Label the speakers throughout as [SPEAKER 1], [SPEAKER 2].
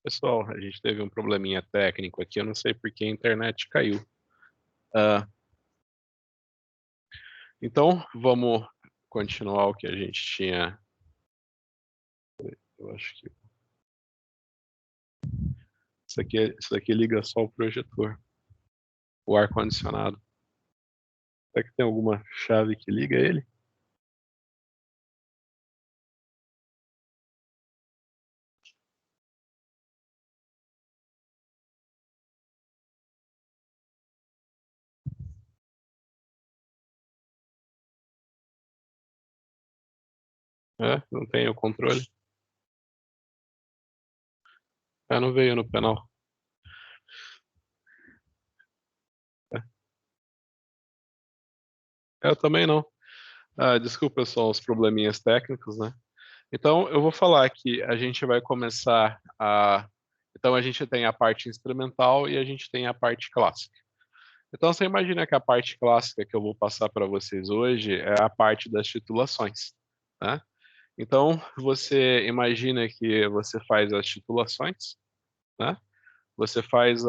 [SPEAKER 1] Pessoal, a gente teve um probleminha técnico aqui, eu não sei por que a internet caiu. Ah, então, vamos continuar o que a gente tinha. Eu acho que isso aqui liga só o projetor, o ar-condicionado. Será que tem alguma chave que liga ele? É, não tem o controle? É, não veio no penal. É, eu também não. Ah, desculpa, pessoal, os probleminhas técnicos, né? Então, eu vou falar que a gente vai começar a. Então, a gente tem a parte instrumental e a gente tem a parte clássica. Então, você imagina que a parte clássica que eu vou passar para vocês hoje é a parte das titulações, né? Então, você imagina que você faz as titulações, né? Você faz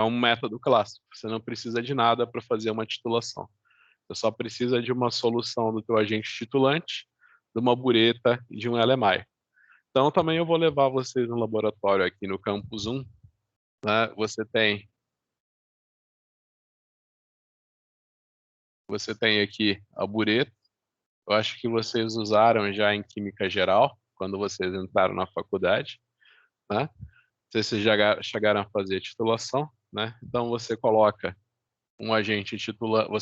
[SPEAKER 1] um método clássico. Você não precisa de nada para fazer uma titulação. Você só precisa de uma solução do teu agente titulante, de uma bureta e de um LMI. Então, também eu vou levar vocês no laboratório aqui no Campus 1, né? Você tem aqui a bureta. Eu acho que vocês usaram já em Química Geral, quando vocês entraram na faculdade, né? Não sei se vocês já chegaram a fazer titulação, né? Então você coloca um titulante,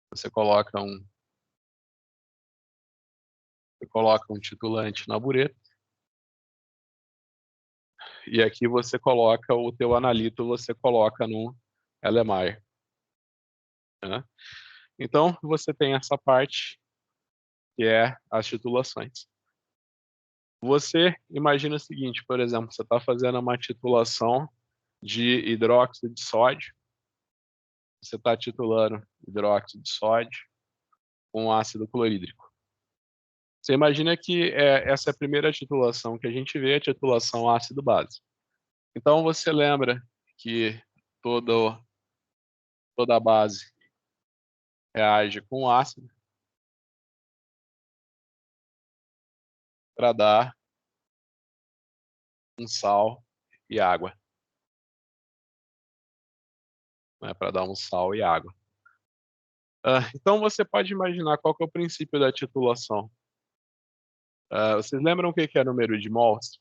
[SPEAKER 1] você coloca um, você coloca um titulante na bureta, e aqui você coloca o teu analito, você coloca no LMI, né? Então você tem essa parte que é as titulações. Você imagina o seguinte, por exemplo, você está fazendo uma titulação de hidróxido de sódio, você está titulando hidróxido de sódio com ácido clorídrico. Você imagina que essa é a primeira titulação que a gente vê, a titulação ácido-base. Então você lembra que toda a base reage com ácido para dar um sal e água, né? Para dar um sal e água. Então você pode imaginar qual que é o princípio da titulação. Vocês lembram o que é número de mols?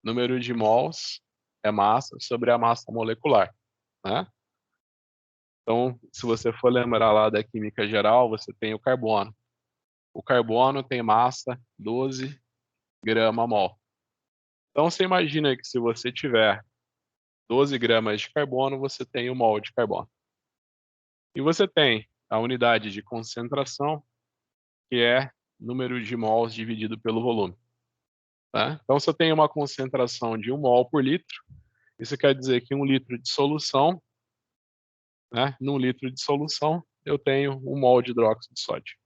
[SPEAKER 1] Número de mols é massa sobre a massa molecular, né? Então, se você for lembrar lá da química geral, você tem o carbono. O carbono tem massa 12 grama-mol. Então, você imagina que se você tiver 12 gramas de carbono, você tem 1 mol de carbono. E você tem a unidade de concentração, que é número de mols dividido pelo volume. Tá? Então, se eu tenho uma concentração de 1 mol por litro, isso quer dizer que 1 litro de solução, né, num litro de solução, eu tenho 1 mol de hidróxido de sódio.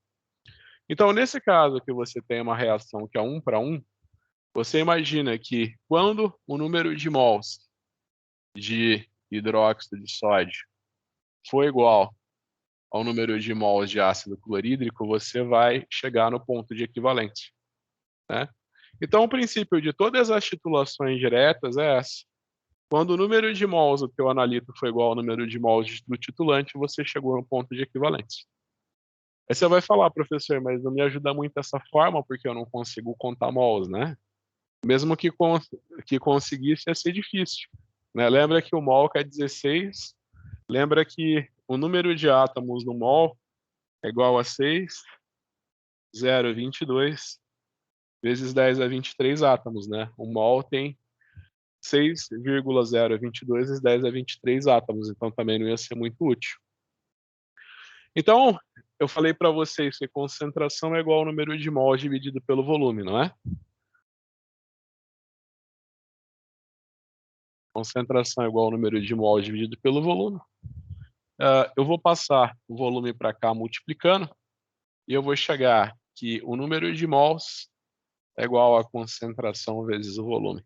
[SPEAKER 1] Então, nesse caso que você tem uma reação que é 1 para 1, você imagina que quando o número de mols de hidróxido de sódio for igual ao número de mols de ácido clorídrico, você vai chegar no ponto de equivalência, né? Então, o princípio de todas as titulações diretas é essa. Quando o número de mols do teu analito for igual ao número de mols do titulante, você chegou no ponto de equivalência. Aí você vai falar, professor, mas não me ajuda muito essa forma, porque eu não consigo contar mols, né? Mesmo que conseguisse, ia ser difícil, né? Lembra que o mol é 16, lembra que o número de átomos no mol é igual a 6, 0,22, vezes 10 a 23 átomos, né? O mol tem 6,022 vezes 10 a 23 átomos, então também não ia ser muito útil. Então, eu falei para vocês que concentração é igual ao número de mols dividido pelo volume, não é? Concentração é igual ao número de mols dividido pelo volume. Eu vou passar o volume para cá multiplicando, e eu vou chegar que o número de mols é igual a concentração vezes o volume.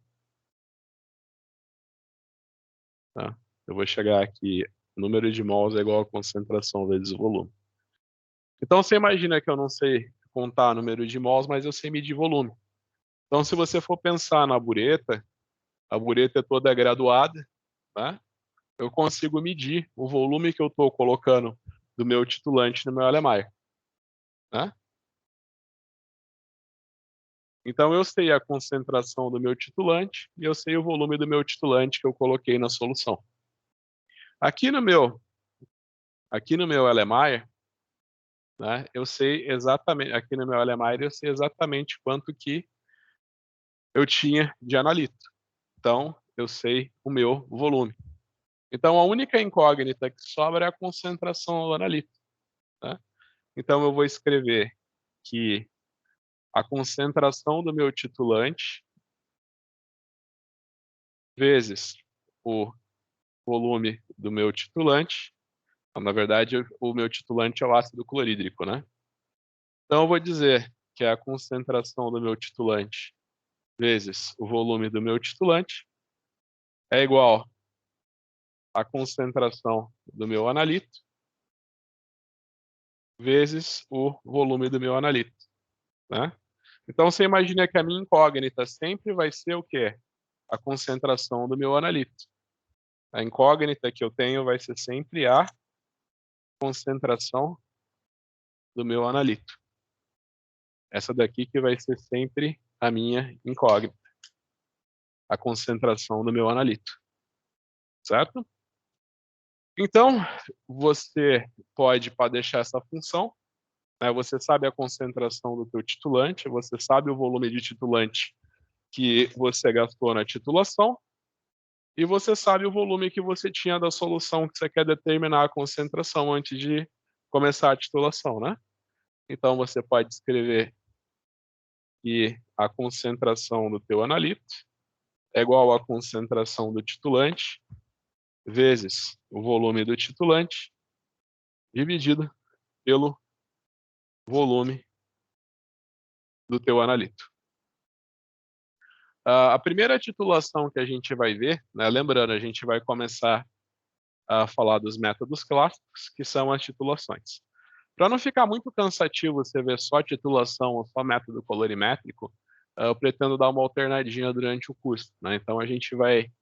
[SPEAKER 1] Tá? Eu vou chegar aqui, o número de mols é igual a concentração vezes o volume. Então, você imagina que eu não sei contar número de mols, mas eu sei medir volume. Então, se você for pensar na bureta, a bureta é toda graduada, tá? Eu consigo medir o volume que eu estou colocando do meu titulante no meu Erlenmeyer, né? Então, eu sei a concentração do meu titulante e eu sei o volume do meu titulante que eu coloquei na solução. Aqui no meu Erlenmeyer, né, eu sei exatamente, aqui no meu Erlenmeyer, eu sei exatamente quanto que eu tinha de analito. Então, eu sei o meu volume. Então, a única incógnita que sobra é a concentração do analito, né? Então, eu vou escrever que a concentração do meu titulante vezes o volume do meu titulante. Então, na verdade, o meu titulante é o ácido clorídrico, né? Então, eu vou dizer que a concentração do meu titulante vezes o volume do meu titulante é igual à concentração do meu analito vezes o volume do meu analito, né? Então, você imagina que a minha incógnita sempre vai ser o quê? A concentração do meu analito. A incógnita que eu tenho vai ser sempre a concentração do meu analito. Essa daqui que vai ser sempre a minha incógnita. A concentração do meu analito. Certo? Então, você pode, para deixar essa função, né, você sabe a concentração do teu titulante, você sabe o volume de titulante que você gastou na titulação, e você sabe o volume que você tinha da solução que você quer determinar a concentração antes de começar a titulação, né? Então, você pode escrever que a concentração do teu analito é igual à concentração do titulante vezes o volume do titulante dividido pelo volume do teu analito. A primeira titulação que a gente vai ver, né, lembrando, a gente vai começar a falar dos métodos clássicos, que são as titulações. Para não ficar muito cansativo você ver só titulação ou só método colorimétrico, eu pretendo dar uma alternadinha durante o curso, né? Então a gente vai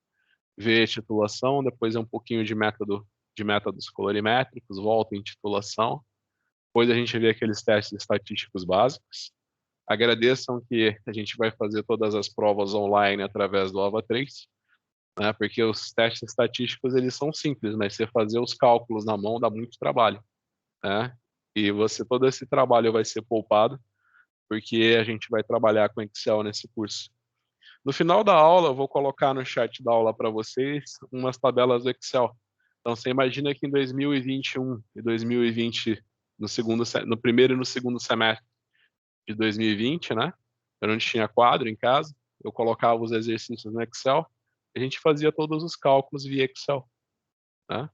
[SPEAKER 1] ver titulação, depois é um pouquinho de métodos colorimétricos, volta em titulação, depois a gente vê aqueles testes estatísticos básicos. Agradeçam que a gente vai fazer todas as provas online através do AVA3, né? Porque os testes estatísticos eles são simples, mas você fazer os cálculos na mão dá muito trabalho, né? E todo esse trabalho vai ser poupado, porque a gente vai trabalhar com Excel nesse curso. No final da aula, eu vou colocar no chat da aula para vocês umas tabelas do Excel. Então, você imagina que em 2021 e 2020, no primeiro e no segundo semestre de 2020, né? Eu não tinha quadro em casa, eu colocava os exercícios no Excel, a gente fazia todos os cálculos via Excel, né?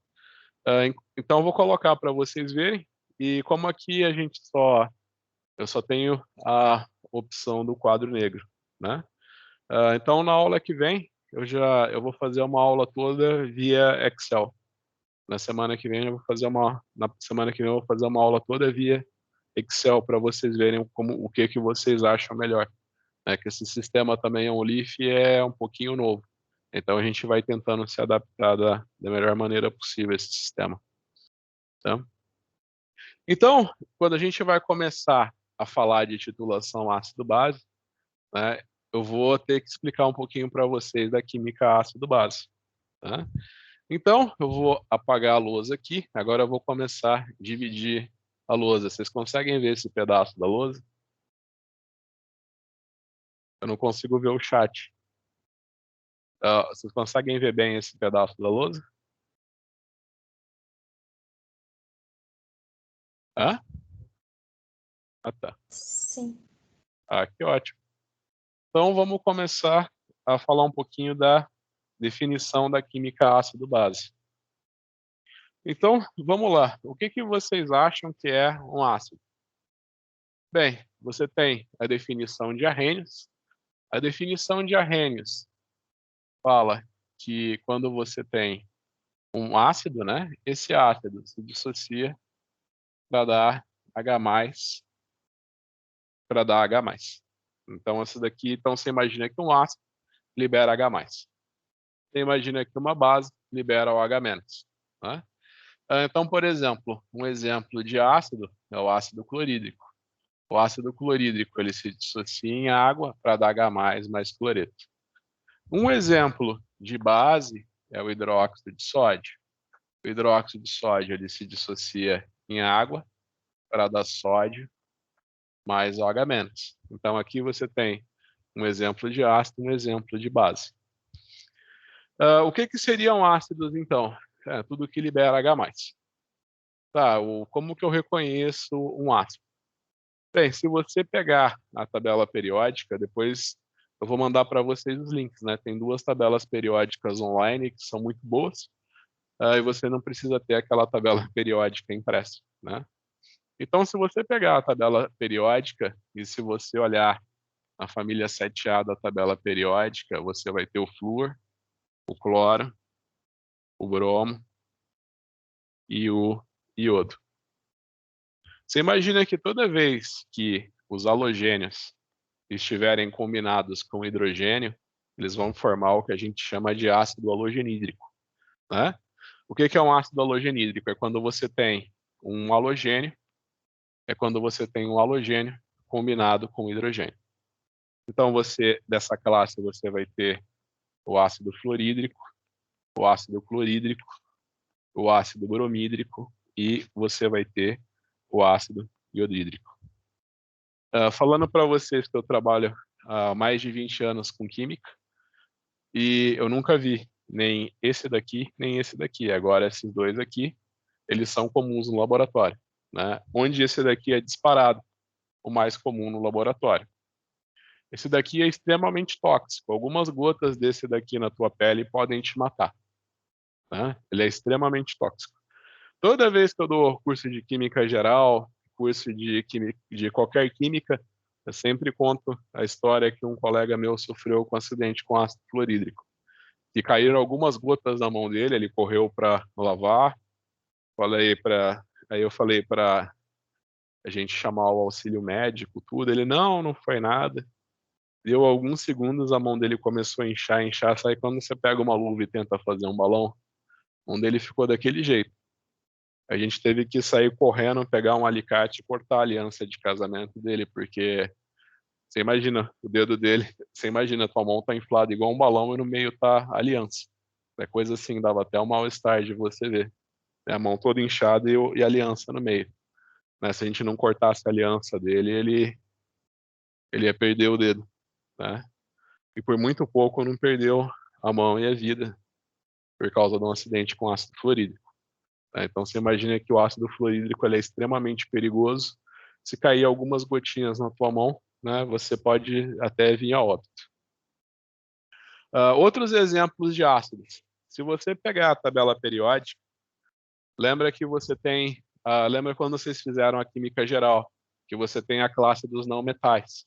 [SPEAKER 1] Então, eu vou colocar para vocês verem. E como aqui eu só tenho a opção do quadro negro, né? Então, na aula que vem, eu vou fazer uma aula toda via Excel. Na semana que vem na semana que vem eu vou fazer uma aula toda via Excel para vocês verem o que vocês acham melhor. Que esse sistema também é um Leaf e é um pouquinho novo. Então a gente vai tentando se adaptar da melhor maneira possível a esse sistema. Tá? Então, quando a gente vai começar a falar de titulação ácido-base, né, eu vou ter que explicar um pouquinho para vocês da química ácido-base. Tá? Então, eu vou apagar a lousa aqui. Agora eu vou começar a dividir a lousa. Vocês conseguem ver esse pedaço da lousa? Eu não consigo ver o chat. Vocês conseguem ver bem esse pedaço da lousa? Hã? Ah, tá.
[SPEAKER 2] Sim.
[SPEAKER 1] Ah, que ótimo. Então, vamos começar a falar um pouquinho da definição da química ácido-base. Então, vamos lá. O que vocês acham que é um ácido? Bem, você tem a definição de Arrhenius, A definição de Arrhenius fala que quando você tem um ácido, né, esse ácido se dissocia para dar H+, para dar H+. Então, essa daqui, então você imagina que um ácido libera H+. Você imagina que uma base libera o H-, né? Então, por exemplo, um exemplo de ácido é o ácido clorídrico. O ácido clorídrico ele se dissocia em água para dar H+, mais cloreto. Um exemplo de base é o hidróxido de sódio. O hidróxido de sódio ele se dissocia em água para dar sódio mais OH-. Então, aqui você tem um exemplo de ácido e um exemplo de base. O que seriam ácidos, então? Tudo que libera H+. Tá, como que eu reconheço um ácido? Bem, se você pegar a tabela periódica, depois eu vou mandar para vocês os links, né? Tem 2 tabelas periódicas online que são muito boas, e você não precisa ter aquela tabela periódica impressa, né? Então, se você pegar a tabela periódica e se você olhar a família 7A da tabela periódica, você vai ter o flúor, o cloro, o bromo e o iodo. Você imagina que toda vez que os halogênios estiverem combinados com hidrogênio, eles vão formar o que a gente chama de ácido halogenídrico, né? O que é um ácido halogenídrico? É quando você tem um halogênio, combinado com hidrogênio. Então, dessa classe, você vai ter o ácido fluorídrico, o ácido clorídrico, o ácido bromídrico e você vai ter o ácido iodídrico. Falando para vocês que eu trabalho há mais de 20 anos com química e eu nunca vi nem esse daqui, nem esse daqui. Agora, esses dois aqui, eles são comuns no laboratório, né? Onde esse daqui é disparado, o mais comum no laboratório. Esse daqui é extremamente tóxico. Algumas gotas desse daqui na tua pele podem te matar, né? Ele é extremamente tóxico. Toda vez que eu dou curso de química geral, curso de qualquer química, eu sempre conto a história que um colega meu sofreu com um acidente com ácido fluorídrico. E caíram algumas gotas na mão dele, ele correu para lavar. Aí eu falei para a gente chamar o auxílio médico, tudo. Ele, não foi nada. Deu alguns segundos, a mão dele começou a inchar. Sabe quando você pega uma luva e tenta fazer um balão? A mão dele ficou daquele jeito. A gente teve que sair correndo, pegar um alicate e cortar a aliança de casamento dele, porque você imagina o dedo dele, você imagina, tua mão tá inflada igual um balão e no meio tá a aliança. É coisa assim, dava até um mal-estar de você ver. A mão toda inchada e a aliança no meio. Né? Se a gente não cortasse a aliança dele, ele ia perder o dedo. Né? E por muito pouco não perdeu a mão e a vida por causa de um acidente com ácido fluorídrico. Então você imagina que o ácido fluorídrico ele é extremamente perigoso. Se cair algumas gotinhas na tua mão, né, você pode até vir a óbito. Outros exemplos de ácidos. Se você pegar a tabela periódica, lembra que você tem, lembra quando vocês fizeram a química geral, que você tem a classe dos não metais,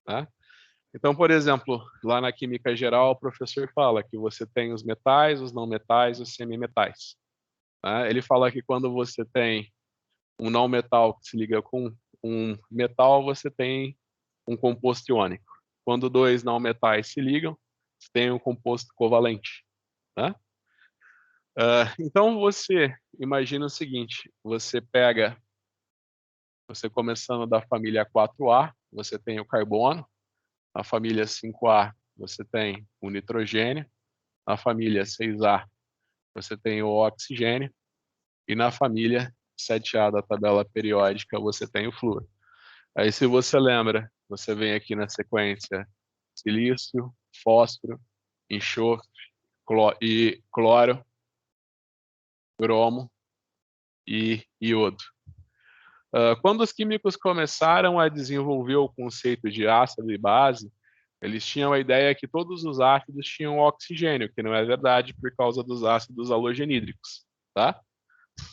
[SPEAKER 1] né? Então, por exemplo, lá na química geral, o professor fala que você tem os metais, os não metais e os semimetais. Né? Ele fala que quando você tem um não metal que se liga com um metal, você tem um composto iônico. Quando 2 não metais se ligam, você tem um composto covalente. Né? Então você imagina o seguinte: você começando da família 4A, você tem o carbono, na família 5A você tem o nitrogênio, na família 6A você tem o oxigênio e na família 7A da tabela periódica você tem o flúor. Aí se você lembra, você vem aqui na sequência silício, fósforo, enxofre, cloro, bromo e iodo. Quando os químicos começaram a desenvolver o conceito de ácido e base, eles tinham a ideia que todos os ácidos tinham oxigênio, que não é verdade por causa dos ácidos halogenídricos, tá?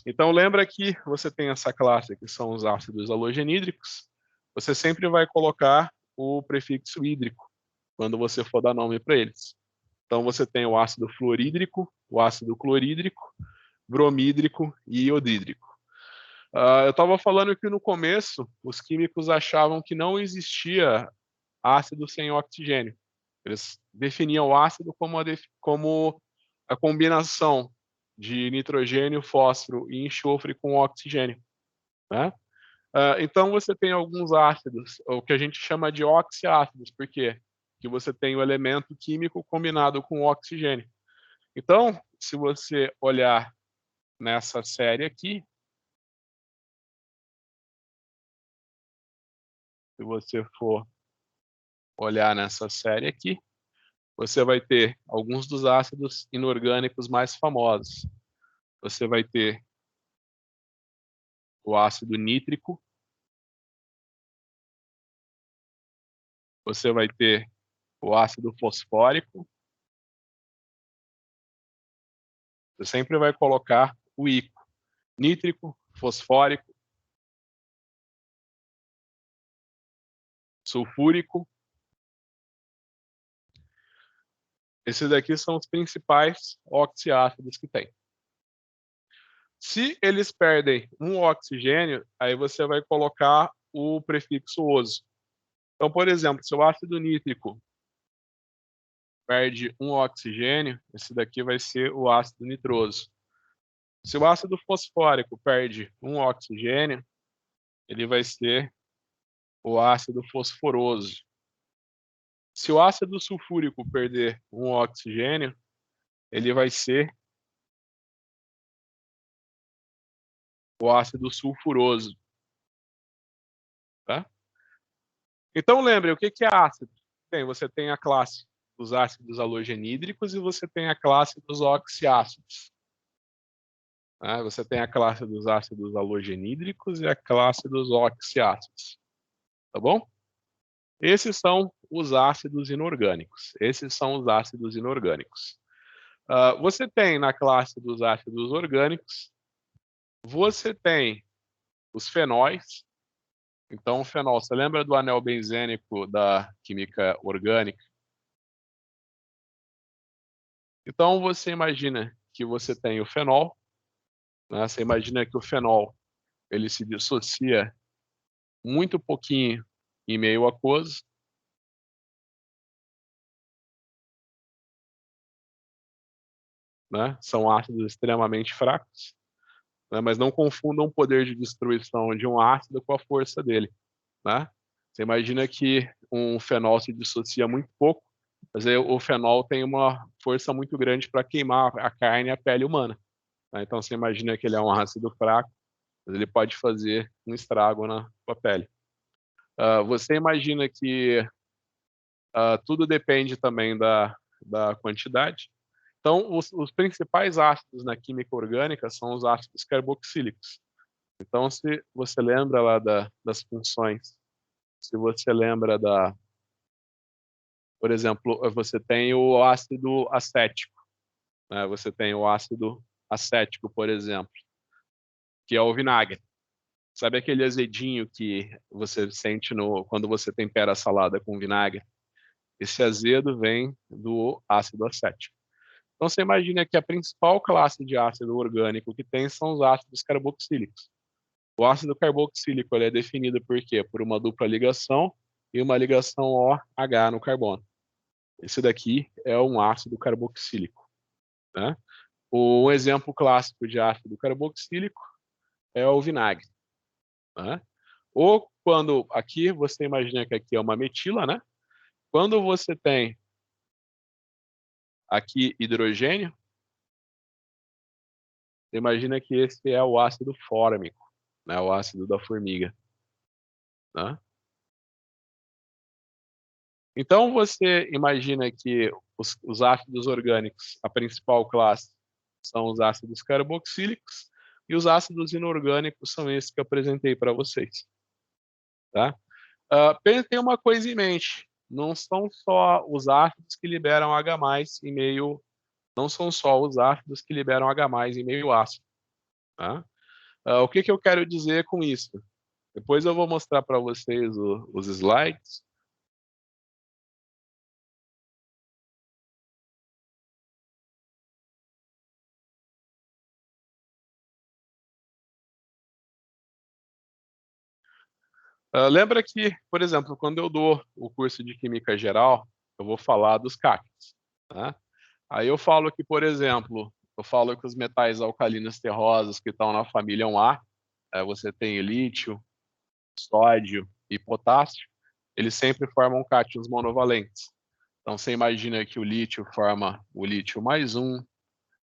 [SPEAKER 1] Então lembra que você tem essa classe que são os ácidos halogenídricos, você sempre vai colocar o prefixo hídrico, quando você for dar nome para eles. Então, você tem o ácido fluorídrico, o ácido clorídrico, bromídrico e iodídrico. Eu estava falando que no começo, os químicos achavam que não existia ácido sem oxigênio. Eles definiam o ácido como a combinação de nitrogênio, fósforo e enxofre com oxigênio, né? Então você tem alguns ácidos, o que a gente chama de oxiácidos, por quê? Que você tem o elemento químico combinado com oxigênio. Então, se você olhar nessa série aqui, se você for olhar nessa série aqui, você vai ter alguns dos ácidos inorgânicos mais famosos. Você vai ter o ácido nítrico, você vai ter o ácido fosfórico, você sempre vai colocar o ICO, nítrico, fosfórico, sulfúrico. Esses daqui são os principais oxiácidos que tem. Se eles perdem um oxigênio, aí você vai colocar o prefixo oso. Então, por exemplo, se o ácido nítrico perde um oxigênio, esse daqui vai ser o ácido nitroso. Se o ácido fosfórico perde um oxigênio, ele vai ser o ácido fosforoso. Se o ácido sulfúrico perder um oxigênio, ele vai ser o ácido sulfuroso, tá? Então lembre, o que é ácido? Você tem a classe dos ácidos halogenídricos e você tem a classe dos oxiácidos. Você tem a classe dos ácidos halogenídricos e a classe dos oxiácidos. Tá bom? Esses são os ácidos inorgânicos. Esses são os ácidos inorgânicos. Você tem na classe dos ácidos orgânicos, você tem os fenóis. Então, o fenol, você lembra do anel benzênico da química orgânica? Então, você imagina que você tem o fenol, né? Você imagina que o fenol ele se dissocia muito pouquinho em meio aquoso. Né? São ácidos extremamente fracos, né? Mas não confundam o poder de destruição de um ácido com a força dele. Né? Você imagina que um fenol se dissocia muito pouco, mas aí o fenol tem uma força muito grande para queimar a carne e a pele humana. Né? Então você imagina que ele é um ácido fraco, mas ele pode fazer um estrago na sua pele. Você imagina que tudo depende também da quantidade. Então, os principais ácidos na química orgânica são os ácidos carboxílicos. Então, se você lembra lá das funções, se você lembra por exemplo, você tem o ácido acético, né? Você tem o ácido acético, por exemplo, que é o vinagre. Sabe aquele azedinho que você sente quando você tempera a salada com vinagre? Esse azedo vem do ácido acético. Então, você imagina que a principal classe de ácido orgânico que tem são os ácidos carboxílicos. O ácido carboxílico ele é definido por quê? Por uma dupla ligação e uma ligação OH no carbono. Esse daqui é um ácido carboxílico. Né? Um exemplo clássico de ácido carboxílico é o vinagre. Né? Ou quando aqui, você imagina que aqui é uma metila, né? Quando você tem aqui hidrogênio, você imagina que esse é o ácido fórmico, né? O ácido da formiga. Né? Então você imagina que os ácidos orgânicos, a principal classe, são os ácidos carboxílicos e os ácidos inorgânicos são esses que eu apresentei para vocês. Tá? Tem uma coisa em mente, não são só os ácidos que liberam H+ em meio, não são só os ácidos que liberam H+ em meio ácido. Tá? O que eu quero dizer com isso? Depois eu vou mostrar para vocês os slides. Lembra que, por exemplo, quando eu dou o curso de Química Geral, eu vou falar dos cátions, né? Aí eu falo que, por exemplo, eu falo que os metais alcalinos terrosos que estão na família 1A, você tem lítio, sódio e potássio, eles sempre formam cátions monovalentes. Então você imagina que o lítio forma o lítio mais um,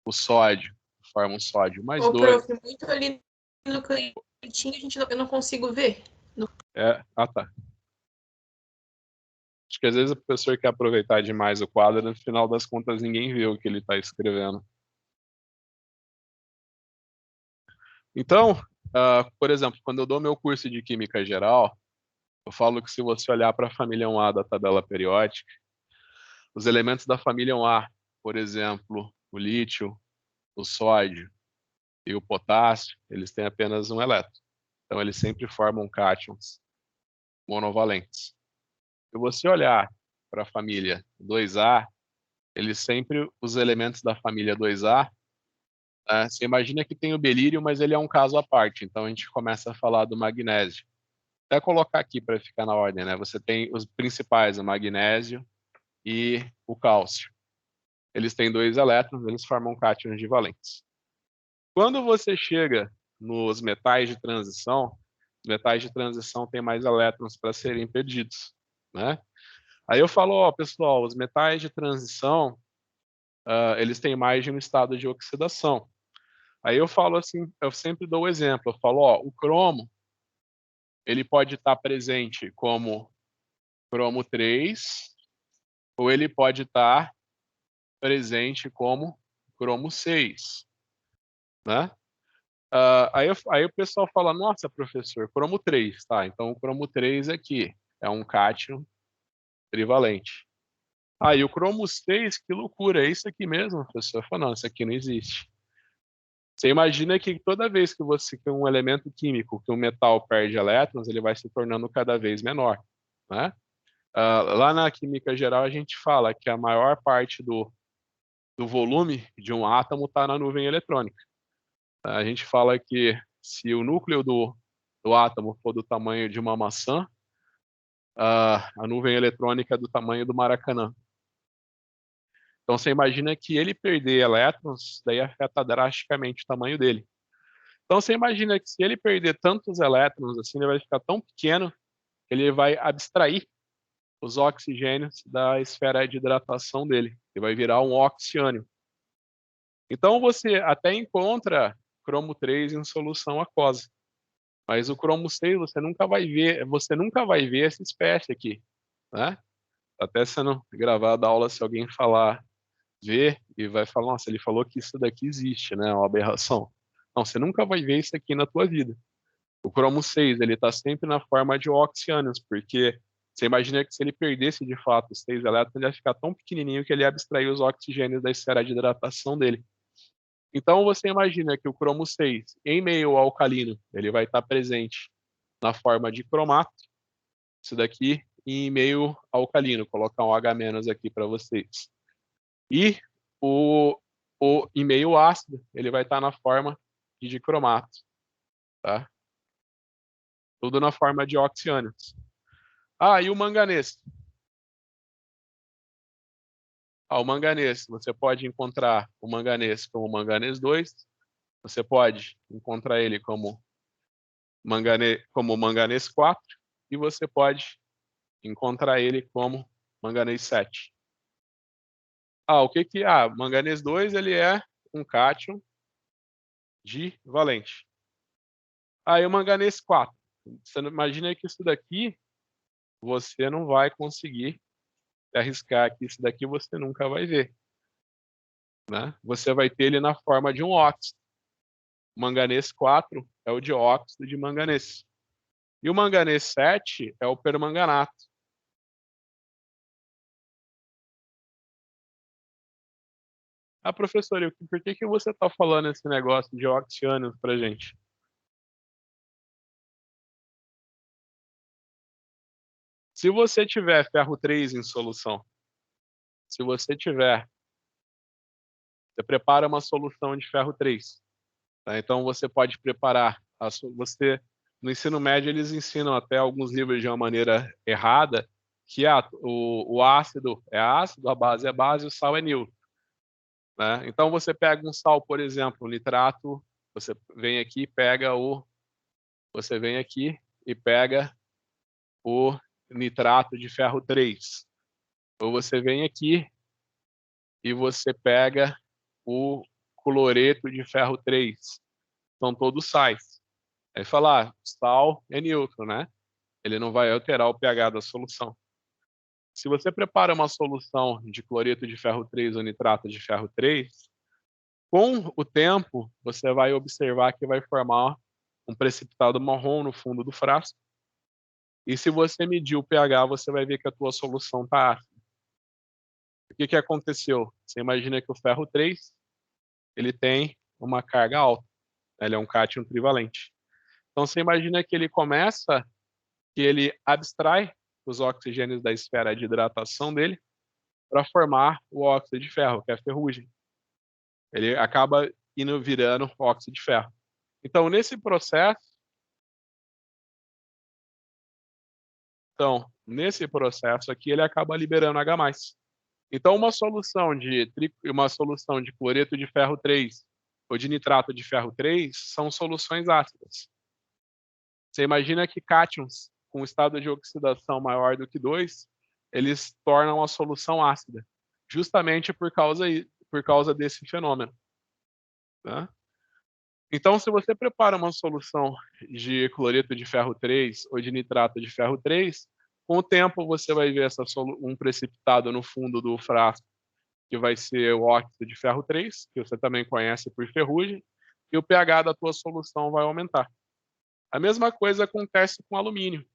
[SPEAKER 1] o sódio forma um sódio mais
[SPEAKER 2] Ô,
[SPEAKER 1] dois.
[SPEAKER 2] prof, muito ali no cantinho, eu não consigo ver.
[SPEAKER 1] Tá. Acho que às vezes o professor quer aproveitar demais o quadro, no final das contas ninguém vê o que ele está escrevendo. Então, por exemplo, quando eu dou meu curso de Química Geral, eu falo que se você olhar para a família 1A da tabela periódica, os elementos da família 1A, por exemplo, o lítio, o sódio e o potássio, eles têm apenas um elétron. Então, eles sempre formam cátions monovalentes. Se você olhar para a família 2A, os elementos da família 2A, você imagina que tem o berílio, mas ele é um caso à parte. Então, a gente começa a falar do magnésio. Até colocar aqui para ficar na ordem, né? Você tem os principais, o magnésio e o cálcio. Eles têm 2 elétrons, eles formam cátions divalentes. Quando você chega nos metais de transição, os metais de transição têm mais elétrons para serem perdidos, né? Aí eu falo, ó, pessoal, os metais de transição, eles têm mais de um estado de oxidação. Aí eu falo assim, eu sempre dou o exemplo, eu falo, ó, o cromo, ele pode estar presente como cromo 3, ou ele pode estar presente como cromo 6, né? Aí o pessoal fala, nossa, professor, cromo 3, tá? Então o cromo 3 aqui é um cátion trivalente. Aí o cromo 6, que loucura, é isso aqui mesmo, professor? Eu falo, não, isso aqui não existe. Você imagina que toda vez que você tem um elemento químico, que um metal perde elétrons, ele vai se tornando cada vez menor, né? Lá na química geral a gente fala que a maior parte do volume de um átomo está na nuvem eletrônica. A gente fala que se o núcleo do átomo for do tamanho de uma maçã, a nuvem eletrônica é do tamanho do Maracanã. Então você imagina que ele perder elétrons, daí afeta drasticamente o tamanho dele. Então você imagina que se ele perder tantos elétrons, assim, ele vai ficar tão pequeno que ele vai abstrair os oxigênios da esfera de hidratação dele. Ele vai virar um oxiânion. Então você até encontra cromo 3 em solução aquosa, mas o cromo 6 você nunca vai ver essa espécie aqui, né? Até sendo gravada a aula, se alguém falar, ver e vai falar, nossa, ele falou que isso daqui existe, né? É uma aberração. Não, você nunca vai ver isso aqui na tua vida. O cromo 6, ele está sempre na forma de oxiânions, porque você imagina que se ele perdesse de fato os 6 elétrons, ele ia ficar tão pequenininho que ele ia abstrair os oxigênios da esfera de hidratação dele. Então você imagina que o cromo 6, em meio ao alcalino, ele vai estar presente na forma de cromato, isso daqui, e em meio alcalino, vou colocar um H- aqui para vocês. E o, em meio ácido, ele vai estar na forma de dicromato, tá? Tudo na forma de oxiânions. E o manganês? O manganês, você pode encontrar o manganês como manganês 2, você pode encontrar ele como manganês 4, e você pode encontrar ele como manganês 7. O que que manganês 2 ele é um cátion divalente. E o manganês 4, você imagina que isso daqui você não vai conseguir arriscar, que isso daqui você nunca vai ver, né? Você vai ter ele na forma de um óxido. O manganês 4 é o dióxido de manganês. E o manganês 7 é o permanganato. Professor, por que você está falando esse negócio de oxiânios para gente? Se você tiver ferro 3 em solução, se você tiver, você prepara uma solução de ferro 3. Tá? Então você pode preparar, você no ensino médio eles ensinam até alguns livros de uma maneira errada, que o ácido é ácido, a base é base, o sal é neutro, né? Então você pega um sal, por exemplo, um nitrato, você vem aqui e pega o nitrato de ferro 3. Ou você vem aqui e você pega o cloreto de ferro 3. São todos sais. Aí falar, sal é neutro, né? Ele não vai alterar o pH da solução. Se você prepara uma solução de cloreto de ferro 3 ou nitrato de ferro 3, com o tempo você vai observar que vai formar um precipitado marrom no fundo do frasco. E se você medir o pH, você vai ver que a tua solução está ácida. O que aconteceu? Você imagina que o ferro 3 ele tem uma carga alta. Ele é um cátion trivalente. Então você imagina que ele começa, que ele abstrai os oxigênios da esfera de hidratação dele para formar o óxido de ferro, que é a ferrugem. Ele acaba virando óxido de ferro. Então, nesse processo aqui, ele acaba liberando H+. Então, uma solução de cloreto de ferro 3 ou de nitrato de ferro 3 são soluções ácidas. Você imagina que cátions com estado de oxidação maior do que 2, eles tornam a solução ácida, justamente por causa desse fenômeno, né? Então, se você prepara uma solução de cloreto de ferro 3 ou de nitrato de ferro 3, com o tempo você vai ver um precipitado no fundo do frasco, que vai ser o óxido de ferro 3, que você também conhece por ferrugem, e o pH da tua solução vai aumentar. A mesma coisa acontece com alumínio.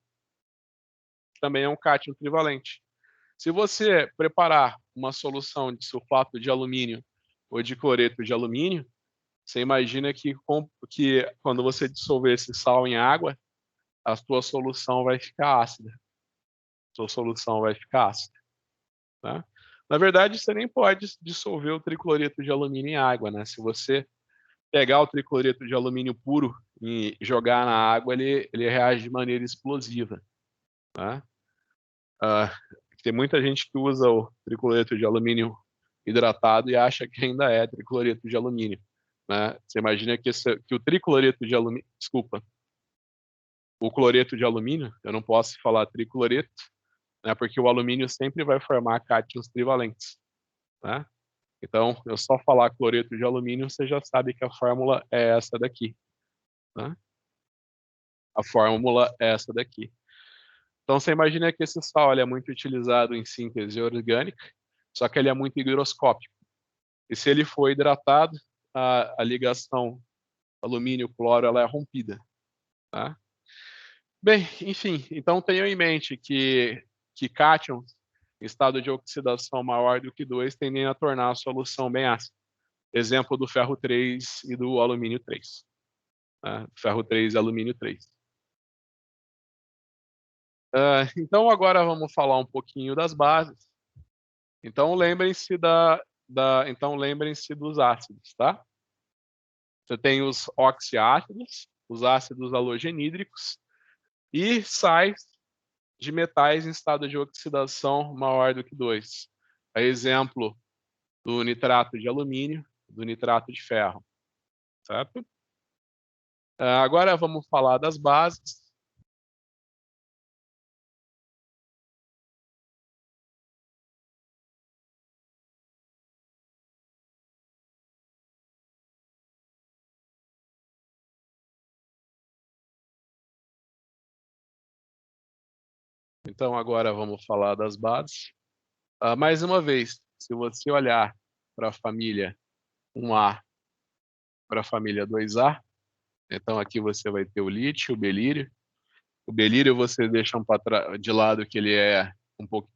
[SPEAKER 1] Também é um cátion trivalente. Se você preparar uma solução de sulfato de alumínio ou de cloreto de alumínio, você imagina que quando você dissolver esse sal em água, a sua solução vai ficar ácida. Tá? Na verdade, você nem pode dissolver o tricloreto de alumínio em água, né? Se você pegar o tricloreto de alumínio puro e jogar na água, ele reage de maneira explosiva, tá? Tem muita gente que usa o tricloreto de alumínio hidratado e acha que ainda é tricloreto de alumínio, né? Você imagina que o tricloreto de alumínio, desculpa, o cloreto de alumínio, eu não posso falar tricloreto, né? Porque o alumínio sempre vai formar cátions trivalentes, né? Então, eu só falar cloreto de alumínio, você já sabe que a fórmula é essa daqui, né? A fórmula é essa daqui. Então, você imagina que esse sal ele é muito utilizado em síntese orgânica, só que ele é muito higroscópico. E se ele for hidratado, a ligação alumínio-cloro ela é rompida, tá? Bem, enfim, então tenham em mente que cátions em estado de oxidação maior do que 2 tendem a tornar a solução bem ácida. Exemplo do ferro 3 e do alumínio 3. Tá? Ferro 3 e alumínio 3. Então agora vamos falar um pouquinho das bases. Então lembrem-se lembrem-se dos ácidos, tá? Você tem os oxiácidos, os ácidos halogenídricos e sais de metais em estado de oxidação maior do que 2. É exemplo do nitrato de alumínio, do nitrato de ferro, certo? Agora vamos falar das bases. Então agora vamos falar das bases. Mais uma vez, se você olhar para a família 1A, para a família 2A, então aqui você vai ter o lítio, o belírio. O belírio você deixa de lado que ele é um pouco,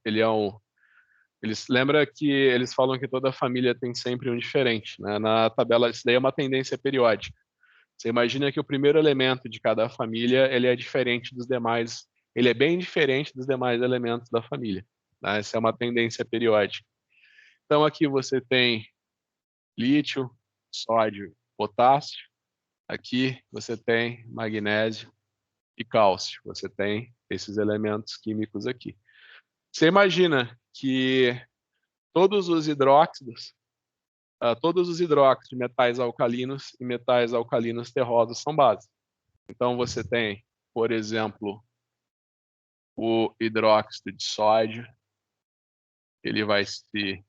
[SPEAKER 1] eles lembra que eles falam que toda família tem sempre um diferente, né? Na tabela isso daí é uma tendência periódica. Você imagina que o primeiro elemento de cada família ele é diferente dos demais, ele é bem diferente dos demais elementos da família, né? Essa é uma tendência periódica. Então aqui você tem lítio, sódio, potássio. Aqui você tem magnésio e cálcio. Você tem esses elementos químicos aqui. Você imagina que todos os hidróxidos de metais alcalinos e metais alcalinos terrosos são bases. Então você tem, por exemplo, o hidróxido de sódio, ele vai se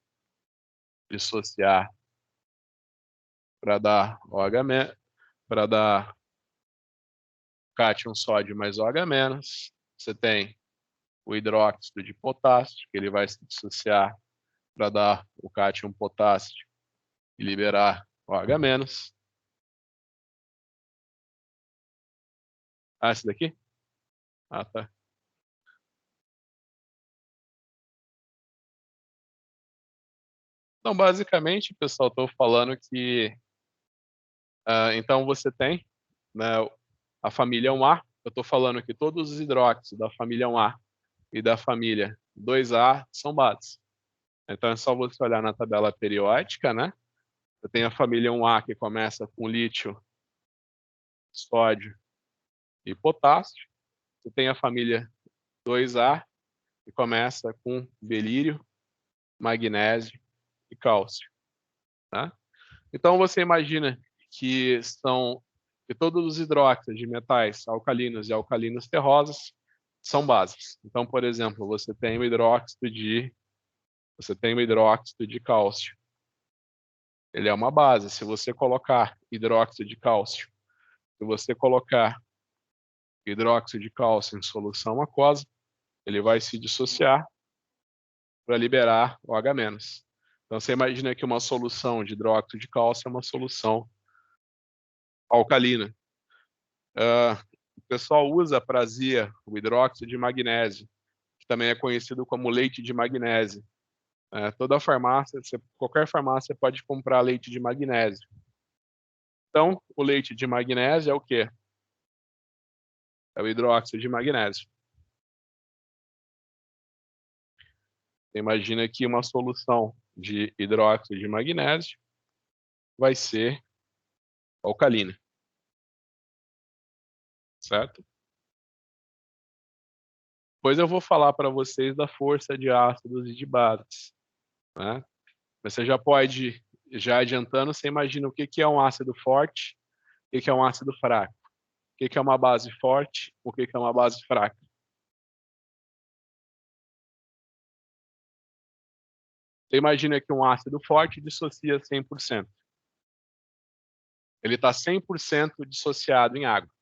[SPEAKER 1] dissociar para dar OH-, para dar cátion sódio mais OH-. Você tem o hidróxido de potássio, que ele vai se dissociar para dar o cátion potássio e liberar OH-. Ah, esse daqui? Ah, tá. Então, basicamente, pessoal, estou falando que então você tem, né, a família 1A. Eu estou falando que todos os hidróxidos da família 1A e da família 2A são bases. Então é só você olhar na tabela periódica, né? Eu tenho a família 1A que começa com lítio, sódio e potássio. Você tem a família 2A que começa com berílio, magnésio e cálcio, tá? Então você imagina que todos os hidróxidos de metais alcalinos e alcalinos terrosos são bases. Então, por exemplo, você tem o hidróxido de cálcio. Ele é uma base. Se você colocar hidróxido de cálcio, se você colocar hidróxido de cálcio em solução aquosa, ele vai se dissociar para liberar OH-. Então você imagina que uma solução de hidróxido de cálcio é uma solução alcalina. O pessoal usa para azia o hidróxido de magnésio, que também é conhecido como leite de magnésio. Toda farmácia, qualquer farmácia pode comprar leite de magnésio. Então, o leite de magnésio é o quê? É o hidróxido de magnésio. Você imagina que uma solução de hidróxido de magnésio vai ser alcalina, certo? Depois eu vou falar para vocês da força de ácidos e de bases, né? Você já pode, já adiantando, você imagina o que é um ácido forte, o que é um ácido fraco, o que é uma base forte, o que é uma base fraca. Você imagina que um ácido forte dissocia 100%. Ele está 100% dissociado em água,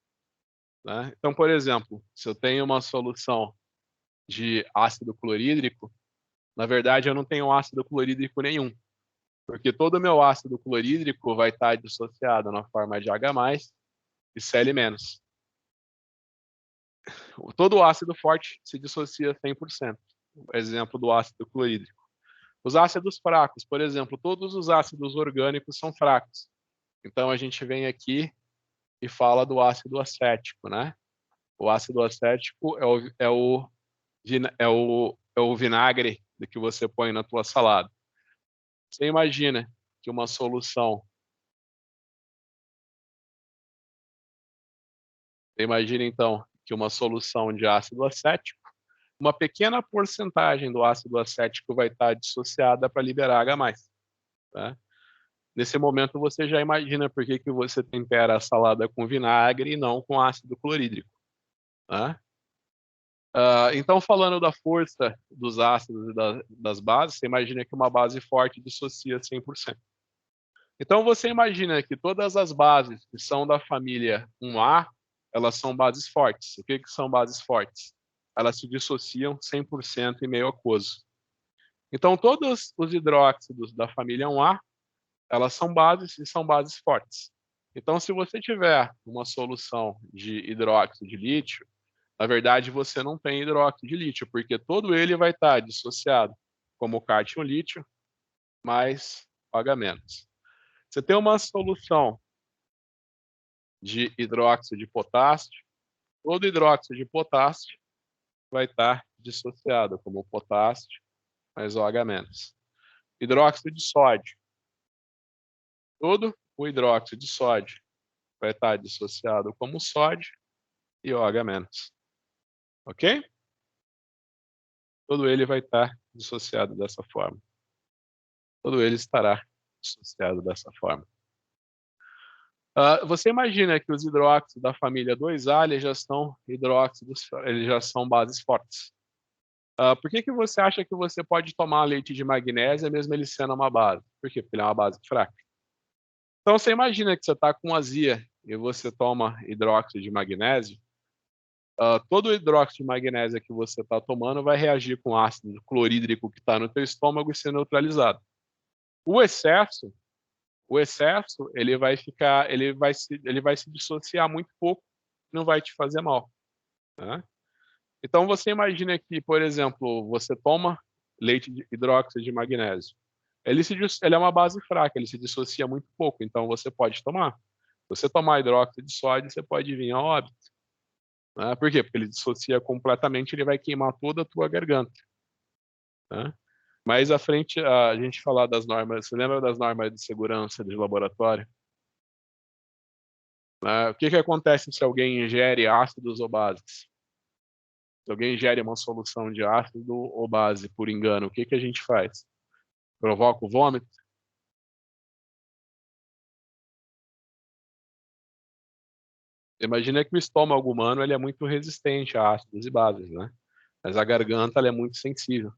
[SPEAKER 1] né? Então, por exemplo, se eu tenho uma solução de ácido clorídrico, na verdade eu não tenho ácido clorídrico nenhum, porque todo o meu ácido clorídrico vai estar dissociado na forma de H+ e Cl-. Todo o ácido forte se dissocia 100%. Exemplo do ácido clorídrico. Os ácidos fracos, por exemplo, todos os ácidos orgânicos são fracos. Então a gente vem aqui e fala do ácido acético, né? O ácido acético é o vinagre que você põe na tua salada. Você imagina que uma solução, então que uma solução de ácido acético, uma pequena porcentagem do ácido acético vai estar dissociada para liberar H+, tá? Nesse momento você já imagina por que você tempera a salada com vinagre e não com ácido clorídrico, tá? Então, falando da força dos ácidos e das bases, você imagina que uma base forte dissocia 100%. Então, você imagina que todas as bases que são da família 1A, elas são bases fortes. O que são bases fortes? Elas se dissociam 100% em meio aquoso. Então, todos os hidróxidos da família 1A, elas são bases e são bases fortes. Então, se você tiver uma solução de hidróxido de lítio, na verdade, você não tem hidróxido de lítio, porque todo ele vai estar dissociado como cátion lítio mais OH-. Você tem uma solução de hidróxido de potássio, todo hidróxido de potássio vai estar dissociado como potássio mais OH-. Hidróxido de sódio. Todo o hidróxido de sódio vai estar dissociado como sódio e OH-. Ok? Todo ele vai estar dissociado dessa forma. Todo ele estará dissociado dessa forma. Você imagina que os hidróxidos da família 2A eles já são hidróxidos, eles já são bases fortes. Por que você acha que você pode tomar leite de magnésia mesmo ele sendo uma base? Por quê? Porque ele é uma base fraca. Então você imagina que você está com azia e você toma hidróxido de magnésio, todo o hidróxido de magnésio que você está tomando vai reagir com o ácido clorídrico que está no teu estômago e ser neutralizado. O excesso, ele vai ficar, ele vai se dissociar muito pouco, não vai te fazer mal, né? Então você imagina que, por exemplo, você toma leite de hidróxido de magnésio. Ele é uma base fraca, ele se dissocia muito pouco, então você pode tomar. Se você tomar hidróxido de sódio, você pode vir a óbito, né? Por quê? Porque ele dissocia completamente, ele vai queimar toda a tua garganta, né? Mais à frente, a gente falar das normas, você lembra das normas de segurança de laboratório? O que acontece se alguém ingere ácidos ou bases? Se alguém ingere uma solução de ácido ou base por engano, o que a gente faz? Provoca o vômito? Imagina que o estômago humano ele é muito resistente a ácidos e bases, né? Mas a garganta ela é muito sensível.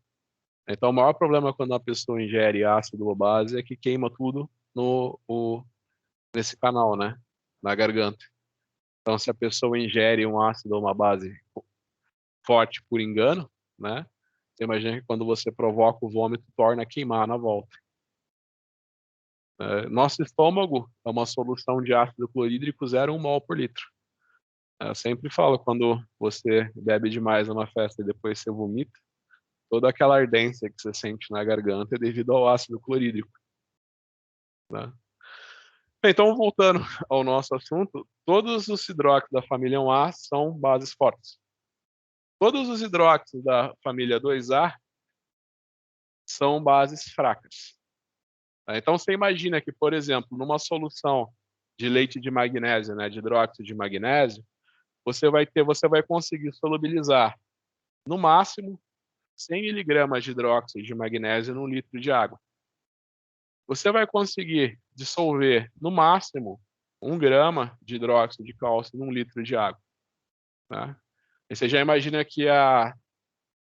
[SPEAKER 1] Então, o maior problema quando uma pessoa ingere ácido ou base é que queima tudo nesse canal, né? Na garganta. Então, se a pessoa ingere um ácido ou uma base forte por engano, né? Você imagina que quando você provoca o vômito, torna a queimar na volta. Nosso estômago é uma solução de ácido clorídrico 0,1 mol por litro. Eu sempre falo, quando você bebe demais numa festa e depois você vomita, toda aquela ardência que você sente na garganta é devido ao ácido clorídrico, né? Então, voltando ao nosso assunto, todos os hidróxidos da família 1A são bases fortes. Todos os hidróxidos da família 2A são bases fracas. Então, você imagina que, por exemplo, numa solução de leite de magnésio, né, de hidróxido de magnésio, você vai conseguir solubilizar, no máximo, 100 miligramas de hidróxido de magnésio num litro de água. Você vai conseguir dissolver, no máximo, 1 grama de hidróxido de cálcio num litro de água, né? E você já imagina que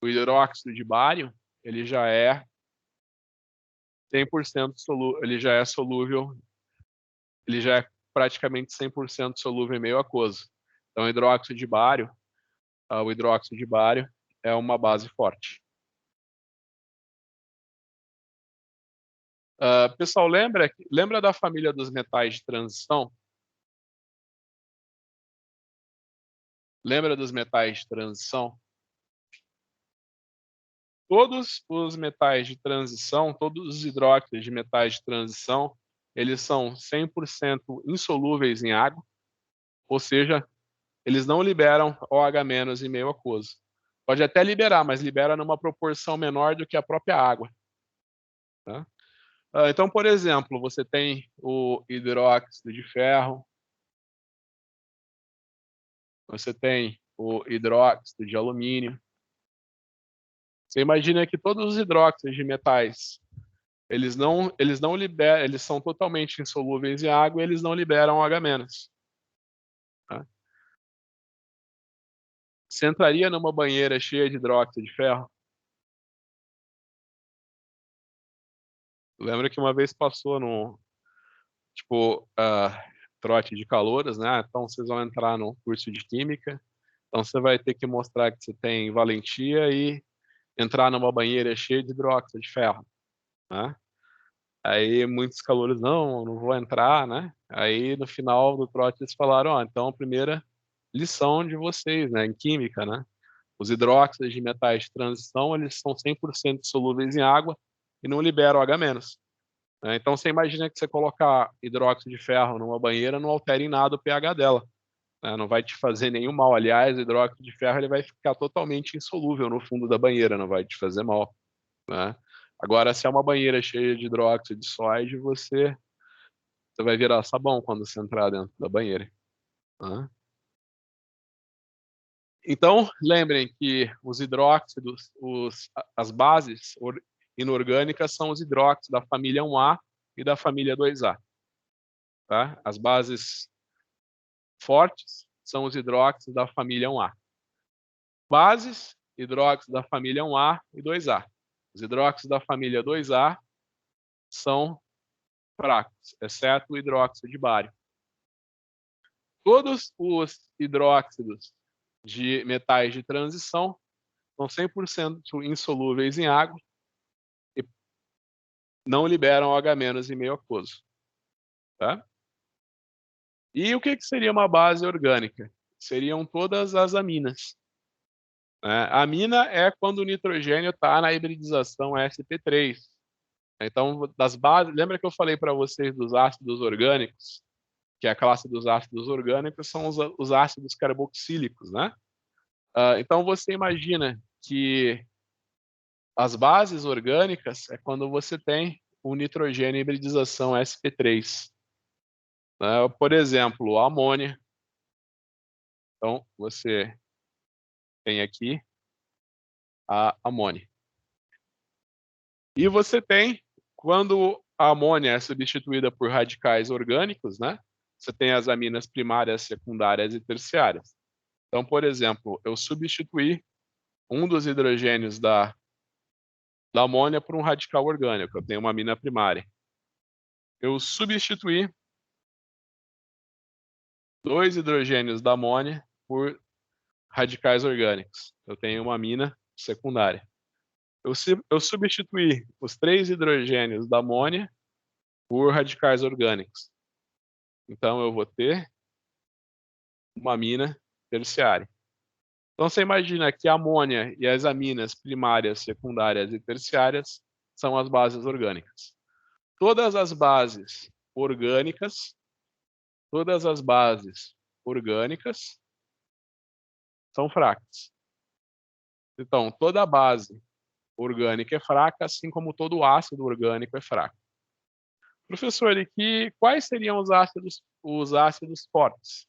[SPEAKER 1] o hidróxido de bário, ele já é 100% solúvel, ele já é solúvel, ele já é praticamente 100% solúvel em meio aquoso. Então, o hidróxido de bário é uma base forte. Pessoal, lembra da família dos metais de transição? Lembra dos metais de transição? Todos os metais de transição, todos os hidróxidos de metais de transição, eles são 100% insolúveis em água, ou seja, eles não liberam OH- em meio aquoso. Pode até liberar, mas libera numa proporção menor do que a própria água, tá? Então, por exemplo, você tem o hidróxido de ferro, você tem o hidróxido de alumínio. Você imagina que todos os hidróxidos de metais, eles não liberam, eles são totalmente insolúveis em água e eles não liberam OH-. Tá? Você entraria numa banheira cheia de hidróxido de ferro? Lembra que uma vez passou no, tipo, trote de calouros, né? Então vocês vão entrar no curso de química, então você vai ter que mostrar que você tem valentia e entrar numa banheira cheia de hidróxido de ferro, né? Aí muitos calouros, não vou entrar, né? Aí no final do trote eles falaram, então a primeira lição de vocês, né, em química, né? Os hidróxidos de metais de transição, eles são 100% solúveis em água e não liberam OH-. Né? Então você imagina que você colocar hidróxido de ferro numa banheira não altera em nada o pH dela, né? Não vai te fazer nenhum mal. Aliás, o hidróxido de ferro ele vai ficar totalmente insolúvel no fundo da banheira, não vai te fazer mal, né? Agora, se é uma banheira cheia de hidróxido de sódio, você vai virar sabão quando você entrar dentro da banheira, né? Então, lembrem que os hidróxidos, as bases inorgânicas são os hidróxidos da família 1A e da família 2A. Tá? As bases fortes são os hidróxidos da família 1A. Bases, hidróxidos da família 1A e 2A. Os hidróxidos da família 2A são fracos, exceto o hidróxido de bário. Todos os hidróxidos de metais de transição são 100% insolúveis em água e não liberam H- em meio aquoso. Tá? E o que seria uma base orgânica? Seriam todas as aminas. A amina é quando o nitrogênio está na hibridização sp3. Então, das bases, lembra que eu falei para vocês dos ácidos orgânicos? Que a classe dos ácidos orgânicos são os ácidos carboxílicos, né? Então, você imagina que as bases orgânicas é quando você tem o nitrogênio em hibridização sp3. Por exemplo, a amônia. Então, você tem aqui a amônia. E você tem, quando a amônia é substituída por radicais orgânicos, né? Você tem as aminas primárias, secundárias e terciárias. Então, por exemplo, eu substituí um dos hidrogênios da amônia por um radical orgânico. Eu tenho uma amina primária. Eu substituí 2 hidrogênios da amônia por radicais orgânicos. Eu tenho uma amina secundária. Eu substituí os 3 hidrogênios da amônia por radicais orgânicos. Então, eu vou ter uma amina terciária. Então, você imagina que a amônia e as aminas primárias, secundárias e terciárias são as bases orgânicas. Todas as bases orgânicas são fracas. Então, toda base orgânica é fraca, assim como todo ácido orgânico é fraco. Professor, quais seriam os ácidos fortes?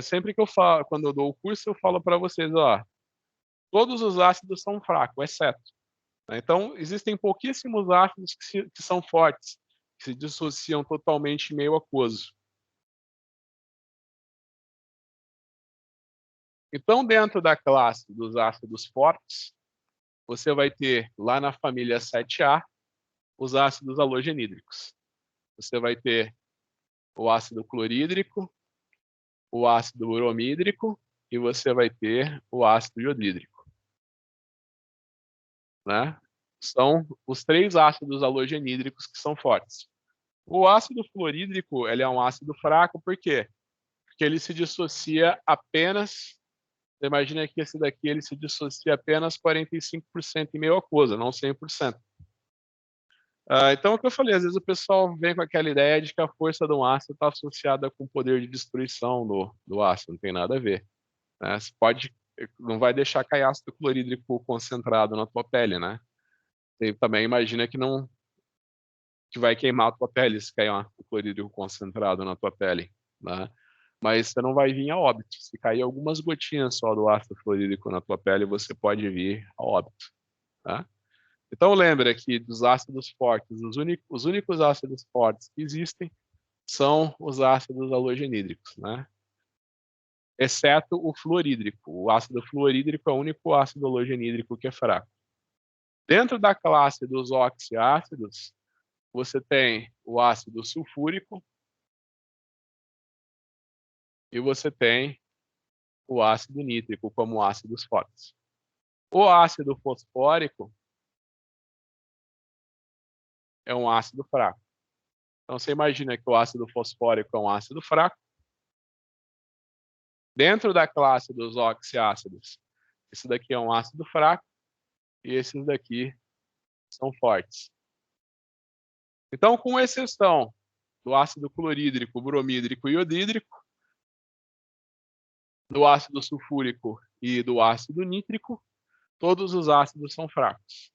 [SPEAKER 1] Sempre que eu falo, quando eu dou o curso, eu falo para vocês, todos os ácidos são fracos, exceto. Então, existem pouquíssimos ácidos que são fortes, que se dissociam totalmente em meio aquoso. Então, dentro da classe dos ácidos fortes, você vai ter lá na família 7A os ácidos halogenídricos. Você vai ter o ácido clorídrico, o ácido bromídrico e você vai ter o ácido iodídrico. Né? São os 3 ácidos halogenídricos que são fortes. O ácido fluorídrico ele é um ácido fraco, por quê? Porque ele se dissocia apenas, imagina que esse daqui ele se dissocia apenas 45% em meio aquoso, não 100%. Então, o que eu falei, às vezes o pessoal vem com aquela ideia de que a força de um ácido está associada com o poder de destruição do ácido, não tem nada a ver. Né? Você não vai deixar cair ácido clorídrico concentrado na tua pele, né? Você também imagina que vai queimar a tua pele se cair um ácido clorídrico concentrado na tua pele, né? Mas você não vai vir a óbito. Se cair algumas gotinhas só do ácido fluorídrico na tua pele, você pode vir a óbito, tá? Então lembra que dos ácidos fortes, os únicos ácidos fortes que existem são os ácidos halogenídricos, né? Exceto o fluorídrico. O ácido fluorídrico é o único ácido halogenídrico que é fraco. Dentro da classe dos oxiácidos, você tem o ácido sulfúrico e você tem o ácido nítrico como ácidos fortes. O ácido fosfórico é um ácido fraco. Então, você imagina que o ácido fosfórico é um ácido fraco. Dentro da classe dos oxiácidos, esse daqui é um ácido fraco e esses daqui são fortes. Então, com exceção do ácido clorídrico, bromídrico e iodídrico, do ácido sulfúrico e do ácido nítrico, todos os ácidos são fracos.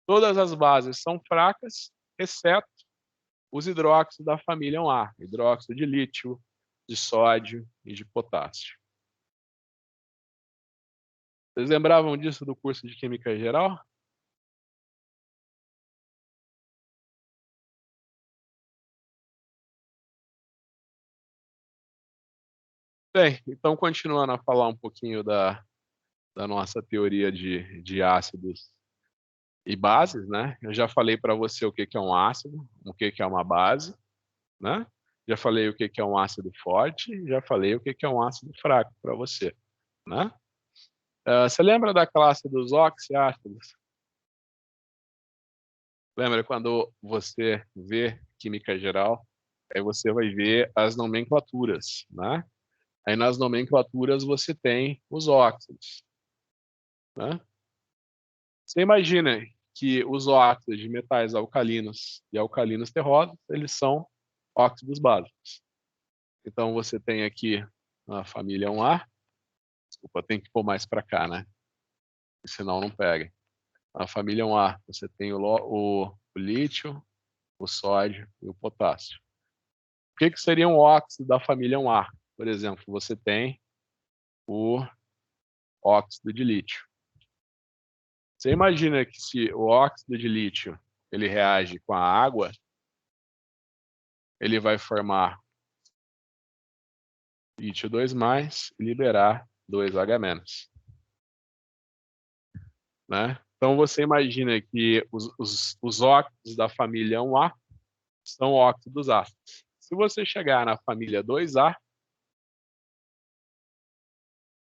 [SPEAKER 1] Todas as bases são fracas, exceto os hidróxidos da família 1A, hidróxido de lítio, de sódio e de potássio. Vocês lembravam disso do curso de Química Geral? Bem, então continuando a falar um pouquinho da nossa teoria de ácidos e bases, né? Eu já falei para você o que que é um ácido, o que que é uma base, né? Já falei o que que é um ácido forte, já falei o que que é um ácido fraco para você, né? Você lembra da classe dos oxiácidos? Lembra quando você vê química geral, aí você vai ver as nomenclaturas, né? Aí nas nomenclaturas você tem os óxidos, né? Você imagina que os óxidos de metais alcalinos e alcalinos terrosos, eles são óxidos básicos. Então você tem aqui a família 1A, desculpa, tem que pôr mais para cá, né? Senão não pega. A família 1A, você tem o lítio, o sódio e o potássio. O que seria um óxido da família 1A? Por exemplo, você tem o óxido de lítio. Você imagina que se o óxido de lítio ele reage com a água, ele vai formar lítio 2+, e liberar 2H-. Né? Então você imagina que os óxidos da família 1A são óxidos ácidos. Se você chegar na família 2A,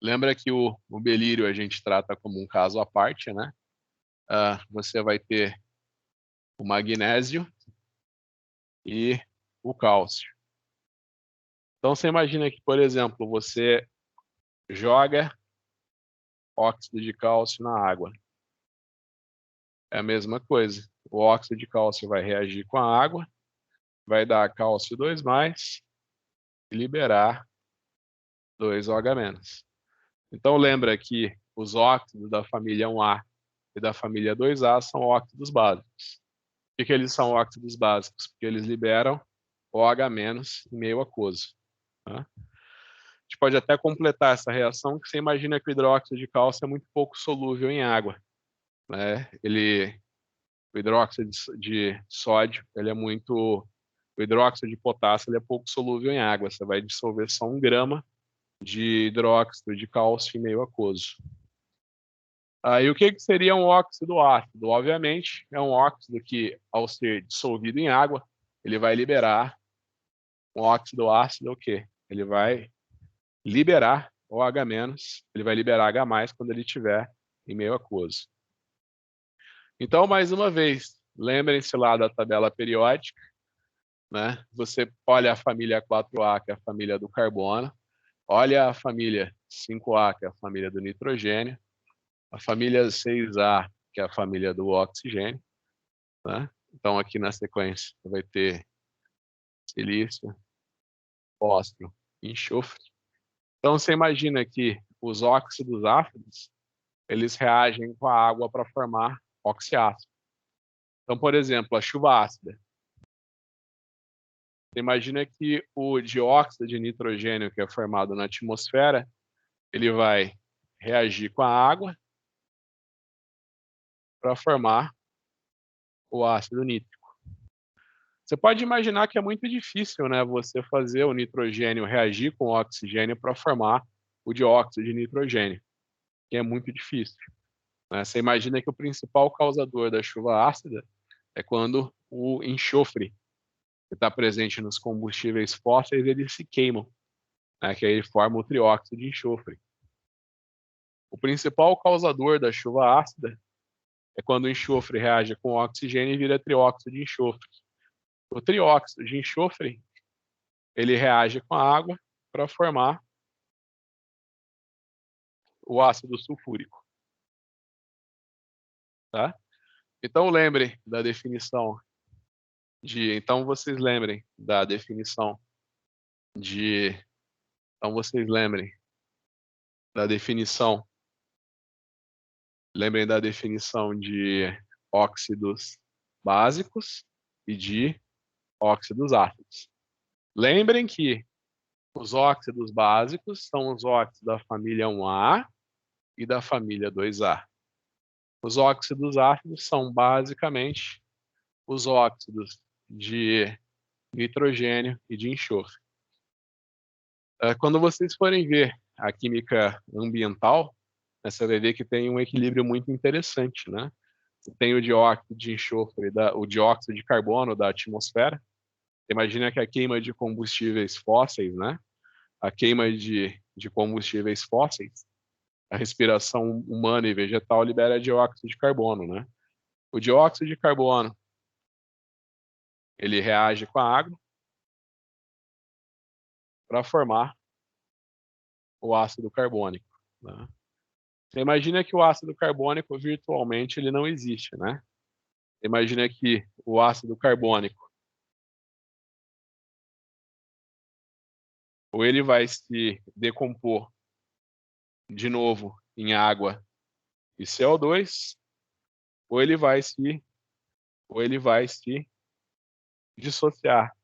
[SPEAKER 1] lembra que o belírio a gente trata como um caso à parte, né? Você vai ter o magnésio e o cálcio. Então você imagina que, por exemplo, você joga óxido de cálcio na água. É a mesma coisa. O óxido de cálcio vai reagir com a água, vai dar cálcio 2+, e liberar 2OH-. Então lembra que os óxidos da família 1A e da família 2A são óxidos básicos. Por que eles são óxidos básicos? Porque eles liberam OH- em meio aquoso. Né? A gente pode até completar essa reação, que você imagina que o hidróxido de cálcio é muito pouco solúvel em água. Né? O hidróxido de sódio, ele é muito... O hidróxido de potássio ele é pouco solúvel em água. Você vai dissolver só 1 grama de hidróxido de cálcio em meio aquoso. Aí o que seria um óxido ácido? Obviamente, é um óxido que, ao ser dissolvido em água, ele vai liberar um óxido ácido, o quê? Ele vai liberar OH-, ele vai liberar H+ quando ele estiver em meio aquoso. Então, mais uma vez, lembrem-se lá da tabela periódica, né? Você olha a família 4A, que é a família do carbono, olha a família 5A, que é a família do nitrogênio, a família 6A, que é a família do oxigênio, né? Então, aqui na sequência, vai ter silício, fósforo e enxofre. Então, você imagina que os óxidos ácidos, eles reagem com a água para formar oxiácido. Então, por exemplo, a chuva ácida. Você imagina que o dióxido de nitrogênio que é formado na atmosfera, ele vai reagir com a água para formar o ácido nítrico. Você pode imaginar que é muito difícil, né, você fazer o nitrogênio reagir com o oxigênio para formar o dióxido de nitrogênio, que é muito difícil. Né? Você imagina que o principal causador da chuva ácida é quando o enxofre que está presente nos combustíveis fósseis, eles se queimam, né, que aí forma o trióxido de enxofre. O principal causador da chuva ácida é quando o enxofre reage com o oxigênio e vira trióxido de enxofre. O trióxido de enxofre, ele reage com a água para formar o ácido sulfúrico. Tá? Então lembrem da definição então vocês lembrem da definição de então vocês lembrem da definição de óxidos básicos e de óxidos ácidos. Lembrem que os óxidos básicos são os óxidos da família 1A e da família 2A. Os óxidos ácidos são basicamente os óxidos de nitrogênio e de enxofre. Quando vocês forem ver a química ambiental, você vai ver que tem um equilíbrio muito interessante, né? Tem o dióxido de enxofre, o dióxido de carbono da atmosfera. Imagina que a queima de combustíveis fósseis, né? A queima de combustíveis fósseis, a respiração humana e vegetal libera dióxido de carbono, né? O dióxido de carbono, ele reage com a água para formar o ácido carbônico, né? Você imagina que o ácido carbônico virtualmente ele não existe, né? Imagina que o ácido carbônico ou ele vai se decompor de novo em água e CO2, ou ele vai se dissociar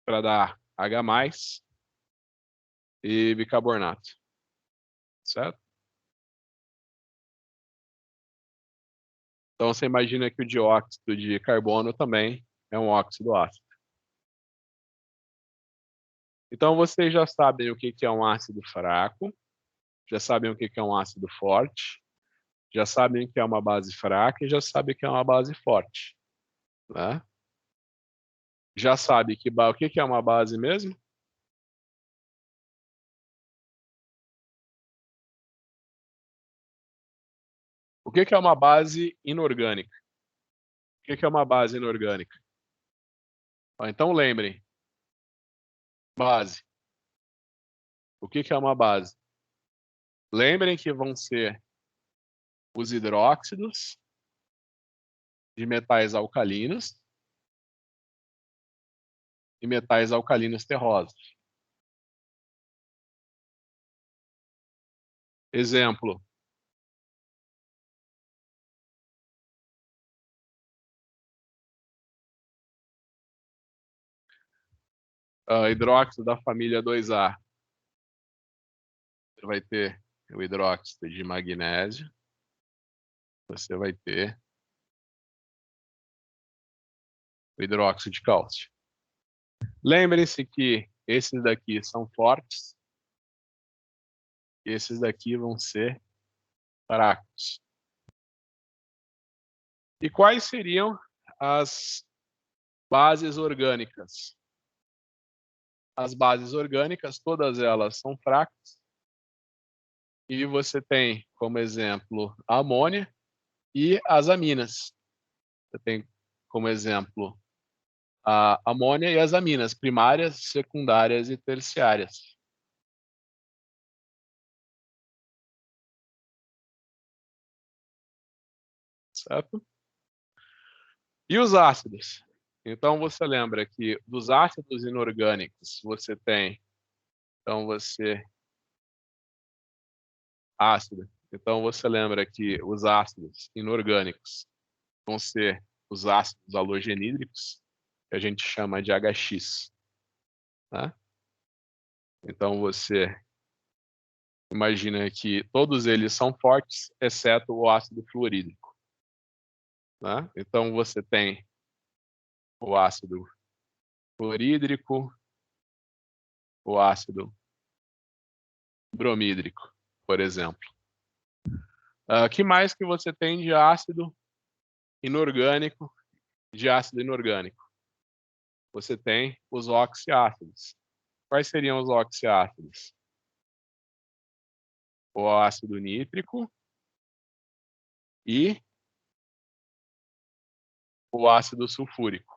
[SPEAKER 1] para dar H+ e bicarbonato, certo? Então você imagina que o dióxido de carbono também é um óxido ácido. Então vocês já sabem o que é um ácido fraco, já sabem o que é um ácido forte, já sabem o que é uma base fraca e já sabem o que é uma base forte, né? Já sabe o que é uma base mesmo? O que é uma base inorgânica? O que é uma base inorgânica? Então lembrem, base. O que é uma base? Lembrem que vão ser os hidróxidos de metais alcalinos e metais alcalinos terrosos. Exemplo, hidróxido da família 2A. Você vai ter o hidróxido de magnésio, você vai ter o hidróxido de cálcio. Lembrem-se que esses daqui são fortes, e esses daqui vão ser fracos. E quais seriam as bases orgânicas? As bases orgânicas, todas elas são fracas, e você tem como exemplo a amônia e as aminas. Você tem como exemplo a amônia e as aminas primárias, secundárias e terciárias. Certo? E os ácidos? Então você lembra que dos ácidos inorgânicos você tem, então você ácido. Então você lembra que os ácidos inorgânicos vão ser os ácidos halogenídricos, que a gente chama de HX, né? Então você imagina que todos eles são fortes, exceto o ácido fluorídrico, né? Então você tem o ácido fluorídrico, o ácido bromídrico, por exemplo. Que mais que você tem de ácido inorgânico, de ácido inorgânico? Você tem os oxiácidos. Quais seriam os oxiácidos? O ácido nítrico e o ácido sulfúrico.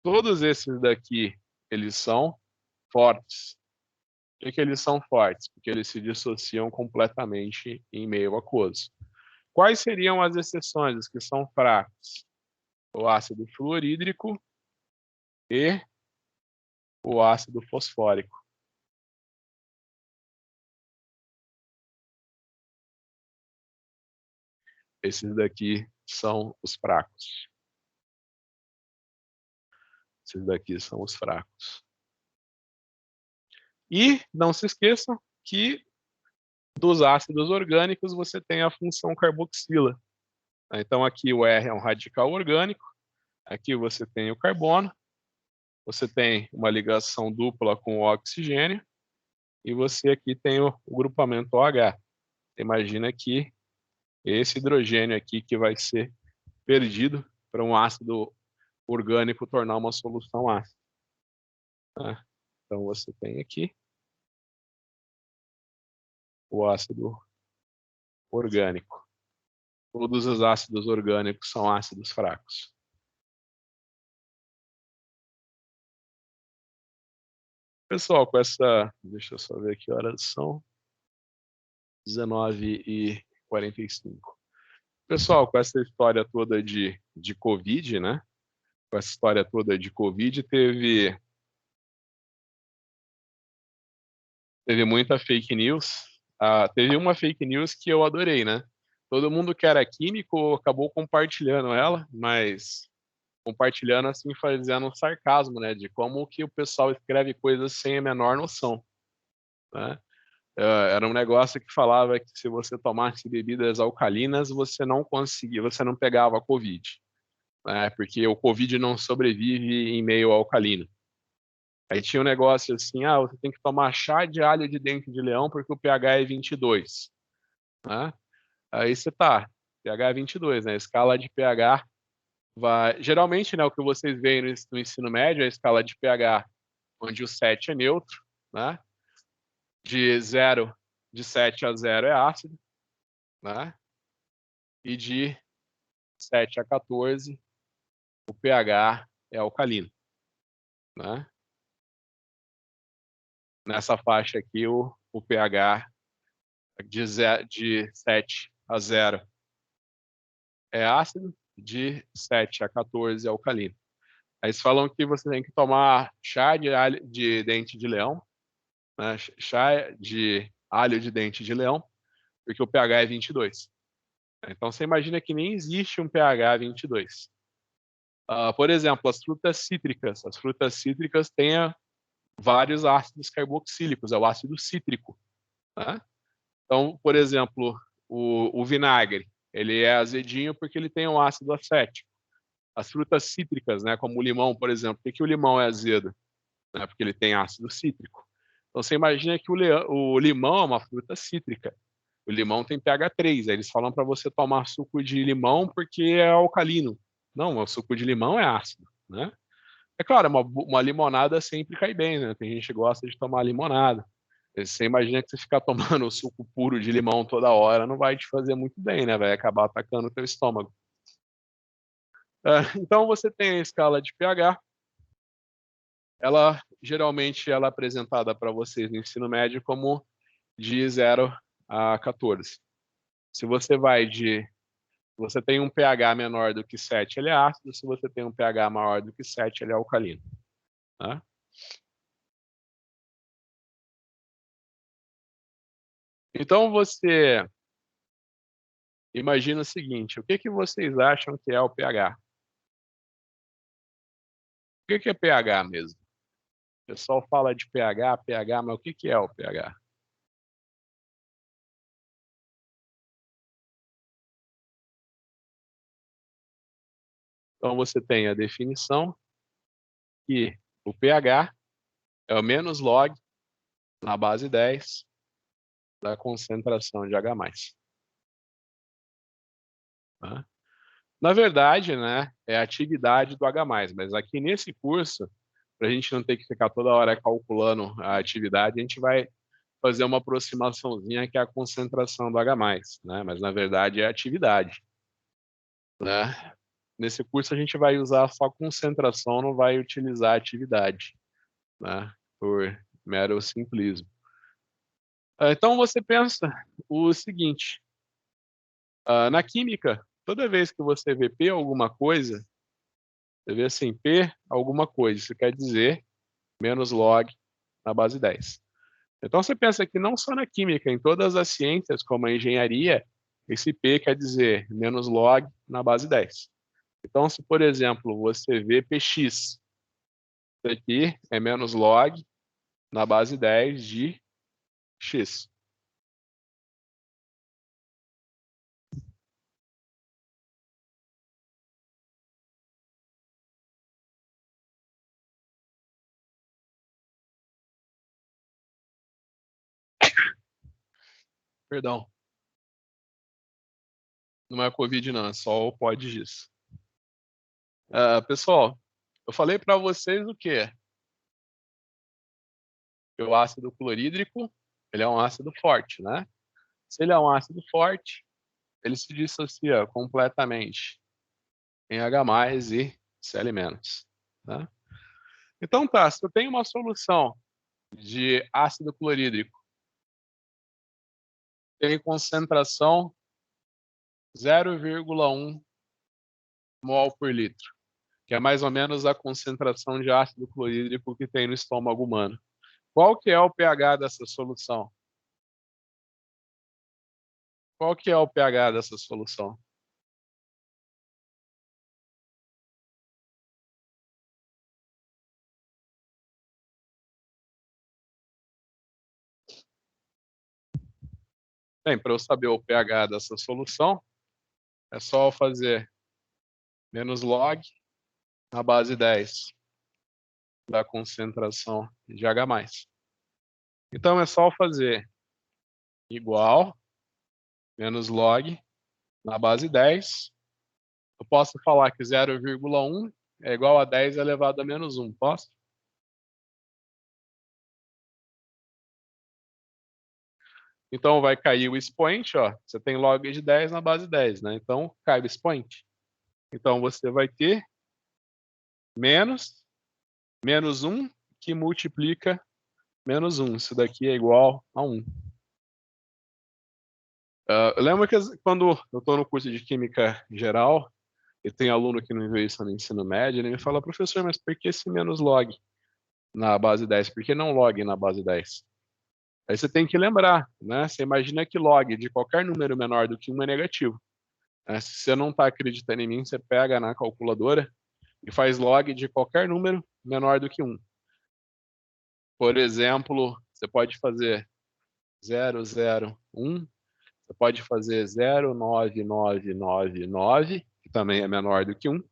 [SPEAKER 1] Todos esses daqui, eles são fortes. Por que eles são fortes? Porque eles se dissociam completamente em meio aquoso. Quais seriam as exceções, os que são fracos? O ácido fluorídrico e o ácido fosfórico. Esses daqui são os fracos. Esses daqui são os fracos. E não se esqueçam que dos ácidos orgânicos você tem a função carboxila. Então aqui o R é um radical orgânico, aqui você tem o carbono, você tem uma ligação dupla com o oxigênio, e você aqui tem o grupamento OH. Imagina que esse hidrogênio aqui que vai ser perdido para um ácido orgânico tornar uma solução ácida. Tá? Então você tem aqui o ácido orgânico. Todos os ácidos orgânicos são ácidos fracos. Pessoal, com essa... Deixa eu só ver que horas são. 19h45. Pessoal, com essa história toda de Covid, né? Com essa história toda de Covid, teve muita fake news. Teve uma fake news que eu adorei, né? Todo mundo que era químico acabou compartilhando ela, mas compartilhando assim, fazendo um sarcasmo, né? De como que o pessoal escreve coisas sem a menor noção, né? Era um negócio que falava que se você tomasse bebidas alcalinas, você não conseguia, você não pegava Covid, né? Porque o Covid não sobrevive em meio alcalino. Aí tinha um negócio assim, você tem que tomar chá de alho de dente de leão porque o pH é 22, né? Aí você tá, pH é 22, né? A escala de pH vai... Geralmente, né, o que vocês veem no ensino médio é a escala de pH, onde o 7 é neutro, né? De 7 a 0 é ácido, né? E de 7 a 14, o pH é alcalino, né? Nessa faixa aqui, o pH de 7 a 0 é ácido, de 7 a 14 é alcalino. Aí eles falam que você tem que tomar chá de dente de leão, né? Chá de alho de dente de leão, porque o pH é 22. Então você imagina que nem existe um pH 22. Por exemplo, as frutas cítricas. As frutas cítricas têm vários ácidos carboxílicos, é o ácido cítrico, né? Então, por exemplo, o vinagre, ele é azedinho porque ele tem um ácido acético. As frutas cítricas, né, como o limão, por exemplo, por que o limão é azedo? Né, porque ele tem ácido cítrico. Então, você imagina que o limão é uma fruta cítrica. O limão tem pH 3. Aí eles falam para você tomar suco de limão porque é alcalino. Não, o suco de limão é ácido, né? É claro, uma limonada sempre cai bem, né? Tem gente que gosta de tomar limonada. Você imagina que você ficar tomando suco puro de limão toda hora não vai te fazer muito bem, né? Vai acabar atacando o teu estômago. Então você tem a escala de pH. Ela geralmente ela é apresentada para vocês no ensino médio como de 0 a 14. Se você tem um pH menor do que 7, ele é ácido. Se você tem um pH maior do que 7, ele é alcalino. Tá? Então você imagina o seguinte: o que vocês acham que é o pH? O que é pH mesmo? O pessoal fala de pH, pH, mas o que é o pH? Então você tem a definição que o pH é o menos log na base 10 da concentração de H+. Tá? Na verdade, né, é a atividade do H+, mas aqui nesse curso, para a gente não ter que ficar toda hora calculando a atividade, a gente vai fazer uma aproximaçãozinha que é a concentração do H+, né? Mas na verdade é a atividade, né? Nesse curso a gente vai usar só concentração, não vai utilizar atividade, né? Por mero simplismo. Então você pensa o seguinte: na química, toda vez que você vê P alguma coisa, você vê assim, P alguma coisa, isso quer dizer menos log na base 10. Então você pensa que não só na química, em todas as ciências, como a engenharia, esse P quer dizer menos log na base 10. Então, se, por exemplo, você vê Px, isso aqui é menos log na base 10 de X. Perdão. Não é Covid, não, é só o pó de giz. Pessoal, eu falei para vocês o quê? Que o ácido clorídrico, ele é um ácido forte, né? Se ele é um ácido forte, ele se dissocia completamente em H+ e Cl-, tá? Então tá, se eu tenho uma solução de ácido clorídrico, tem concentração 0,1 mol por litro, que é mais ou menos a concentração de ácido clorídrico que tem no estômago humano. Qual que é o pH dessa solução? Qual que é o pH dessa solução? Bem, para eu saber o pH dessa solução, é só eu fazer menos log na base 10 da concentração de H+. Então é só eu fazer igual menos log na base 10. Eu posso falar que 0,1 é igual a 10 elevado a menos 1, posso? Então vai cair o expoente, ó. Você tem log de 10 na base 10, né? Então cai o expoente. Então você vai ter menos 1 que multiplica menos 1. Isso daqui é igual a 1. Eu lembro que quando eu estou no curso de Química Geral, e tem aluno que não vê isso no ensino médio, ele me fala, professor, mas por que esse menos log na base 10? Por que não log na base 10? Aí você tem que lembrar, né? Você imagina que log de qualquer número menor do que 1 é negativo. Se você não está acreditando em mim, você pega na calculadora e faz log de qualquer número menor do que 1. Por exemplo, você pode fazer 0,01, você pode fazer 0,9999, que também é menor do que 1.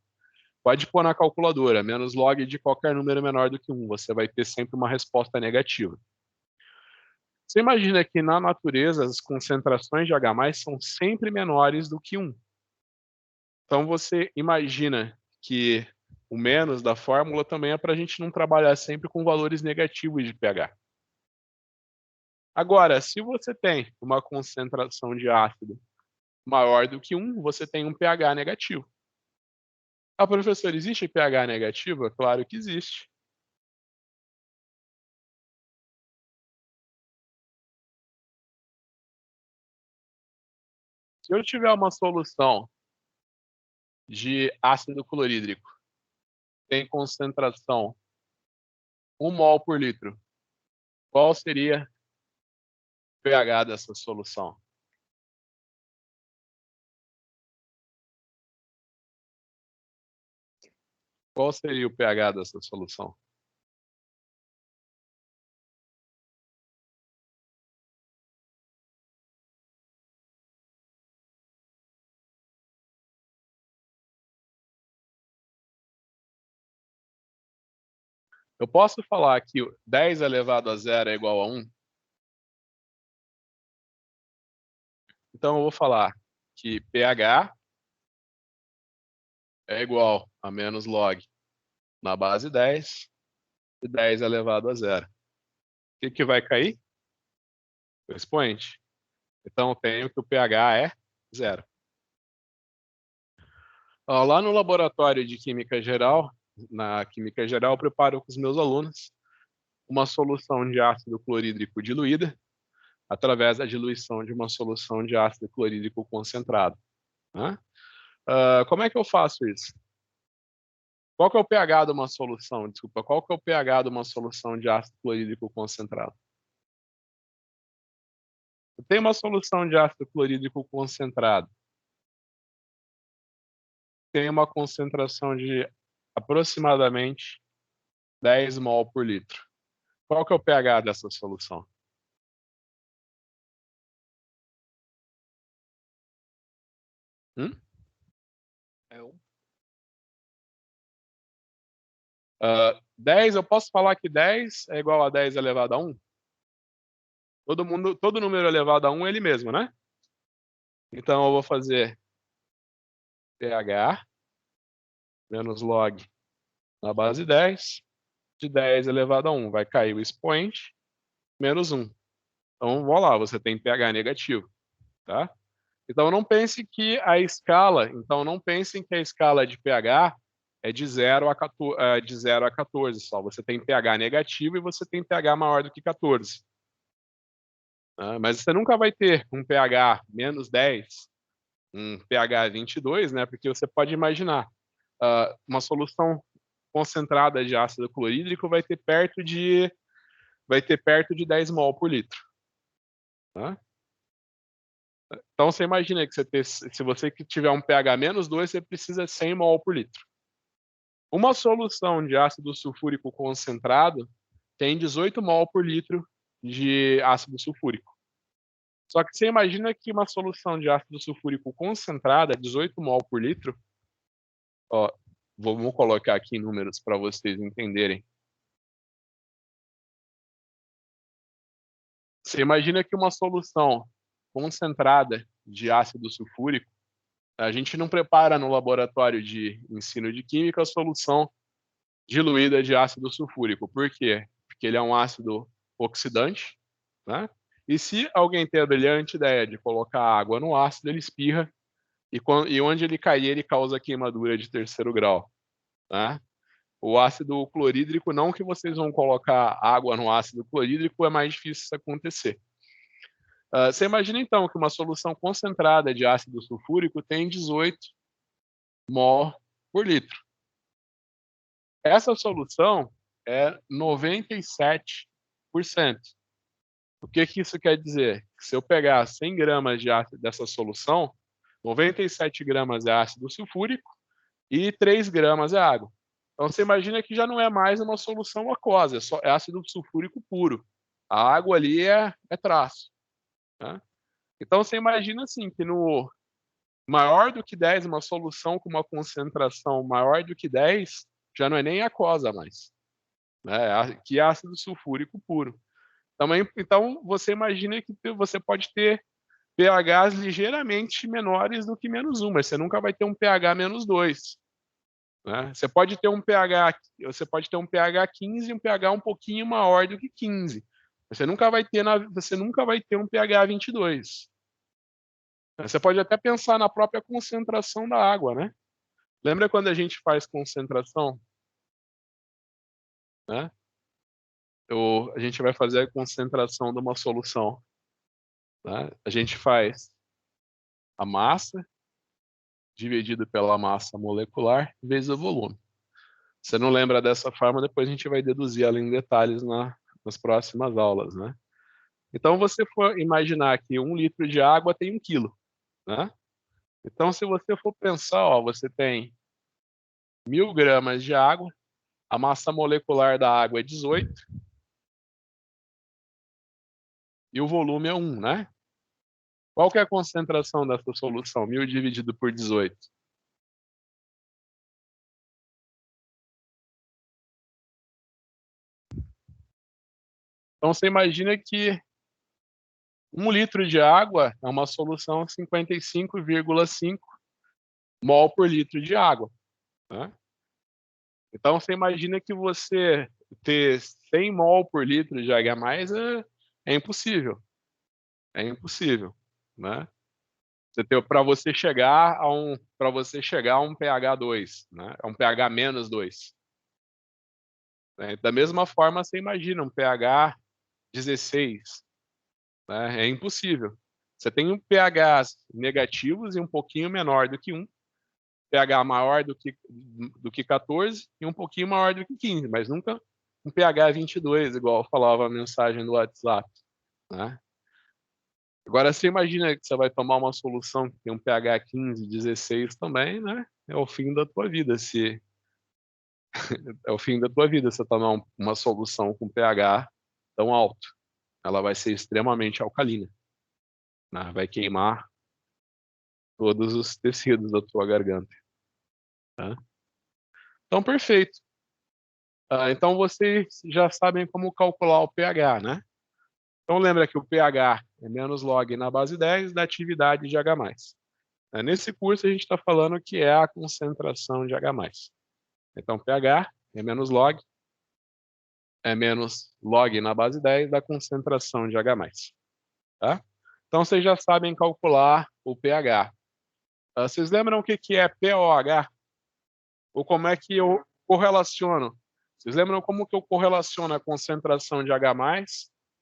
[SPEAKER 1] Pode pôr na calculadora, menos log de qualquer número menor do que 1. Você vai ter sempre uma resposta negativa. Você imagina que na natureza as concentrações de H+ são sempre menores do que 1. Então você imagina que o menos da fórmula também é para a gente não trabalhar sempre com valores negativos de pH. Agora, se você tem uma concentração de ácido maior do que 1, você tem um pH negativo. Ah, professor, existe pH negativo? Claro que existe. Se eu tiver uma solução de ácido clorídrico, tem concentração 1 mol por litro, qual seria o pH dessa solução? Qual seria o pH dessa solução? Eu posso falar que 10 elevado a 0 é igual a 1? Então eu vou falar que pH é igual a menos log na base 10 e 10 elevado a 0. O que vai cair? O expoente. Então eu tenho que o pH é 0. Lá no laboratório de Química Geral, na Química Geral, eu preparo com os meus alunos uma solução de ácido clorídrico diluída através da diluição de uma solução de ácido clorídrico concentrado, né? Como é que eu faço isso? Qual que é o pH de uma solução? Desculpa, qual que é o pH de uma solução de ácido clorídrico concentrado? Eu tenho uma solução de ácido clorídrico concentrado. Tem uma concentração de aproximadamente 10 mol por litro. Qual que é o pH dessa solução?
[SPEAKER 3] É 1.
[SPEAKER 1] 10, eu posso falar que 10 é igual a 10 elevado a 1? Todo número elevado a 1 é ele mesmo, né? Então eu vou fazer pH menos log na base 10 de 10 elevado a 1. Vai cair o expoente menos 1. Então, vou lá, você tem pH negativo, tá? Então, não pense que a escala, não pensem que a escala de pH é de 0 a 14 só. Você tem pH negativo e você tem pH maior do que 14. Mas você nunca vai ter um pH menos 10, um pH 22, né? Porque você pode imaginar, uma solução concentrada de ácido clorídrico vai ter perto de 10 mol por litro. Tá? Então você imagina que se você tiver um pH menos 2, você precisa de 100 mol por litro. Uma solução de ácido sulfúrico concentrado tem 18 mol por litro de ácido sulfúrico. Só que você imagina que uma solução de ácido sulfúrico concentrada, 18 mol por litro, ó, vamos colocar aqui em números para vocês entenderem. Você imagina que uma solução concentrada de ácido sulfúrico, a gente não prepara no laboratório de ensino de química a solução diluída de ácido sulfúrico. Por quê? Porque ele é um ácido oxidante, né? E se alguém tem a brilhante ideia de colocar água no ácido, ele espirra e onde ele cair, ele causa queimadura de terceiro grau, né? O ácido clorídrico, não que vocês vão colocar água no ácido clorídrico, é mais difícil isso acontecer. Você imagina então que uma solução concentrada de ácido sulfúrico tem 18 mol por litro. Essa solução é 97%. O que isso quer dizer? Se eu pegar 100 gramas de ácido dessa solução, 97 gramas é ácido sulfúrico e 3 gramas é água. Então você imagina que já não é mais uma solução aquosa, é ácido sulfúrico puro. A água ali é traço. Né? Então você imagina assim que no maior do que 10, uma solução com uma concentração maior do que 10, já não é nem aquosa mais, né? Que é ácido sulfúrico puro. Também, então você imagina que você pode ter pHs ligeiramente menores do que -1, mas você nunca vai ter um pH -2. Né? Você pode ter um pH 15 e um pH um pouquinho maior do que 15. Você nunca vai ter um pH 22. Você pode até pensar na própria concentração da água, né? Lembra quando a gente faz concentração? Né? A gente vai fazer a concentração de uma solução. Né? A gente faz a massa dividido pela massa molecular vezes o volume. Você não lembra dessa forma, depois a gente vai deduzir ela em detalhes nas próximas aulas, né? Então, você for imaginar que 1 litro de água tem 1 quilo, né? Então, se você for pensar, ó, você tem 1.000 gramas de água, a massa molecular da água é 18 e o volume é 1, né? Qual que é a concentração dessa solução? 1.000 dividido por 18. Então, você imagina que 1 litro de água é uma solução 55,5 mol por litro de água. Né? Então, você imagina que você ter 100 mol por litro de H+, é impossível. É impossível. Né? Para você chegar a um pH 2, né? A um pH menos 2. Né? Da mesma forma, você imagina um pH 16. Né? É impossível. Você tem um pHs negativos e um pouquinho menor do que 1, pH maior do que 14 e um pouquinho maior do que 15, mas nunca um pH 22, igual falava a mensagem do WhatsApp. Né? Agora, você imagina que você vai tomar uma solução que tem um pH 15, 16 também, né? É o fim da tua vida. É o fim da tua vida você tomar uma solução com pH tão alto. Ela vai ser extremamente alcalina, né? Vai queimar todos os tecidos da tua garganta, tá? Então, perfeito. Então, vocês já sabem como calcular o pH, né? Então, lembra que o pH é menos log na base 10 da atividade de H+. Nesse curso, a gente está falando que é a concentração de H+. Então, pH é menos log na base 10 da concentração de H+. Tá? Então, vocês já sabem calcular o pH. Vocês lembram o que é pOH? Ou como é que eu correlaciono? Vocês lembram como que eu correlaciono a concentração de H+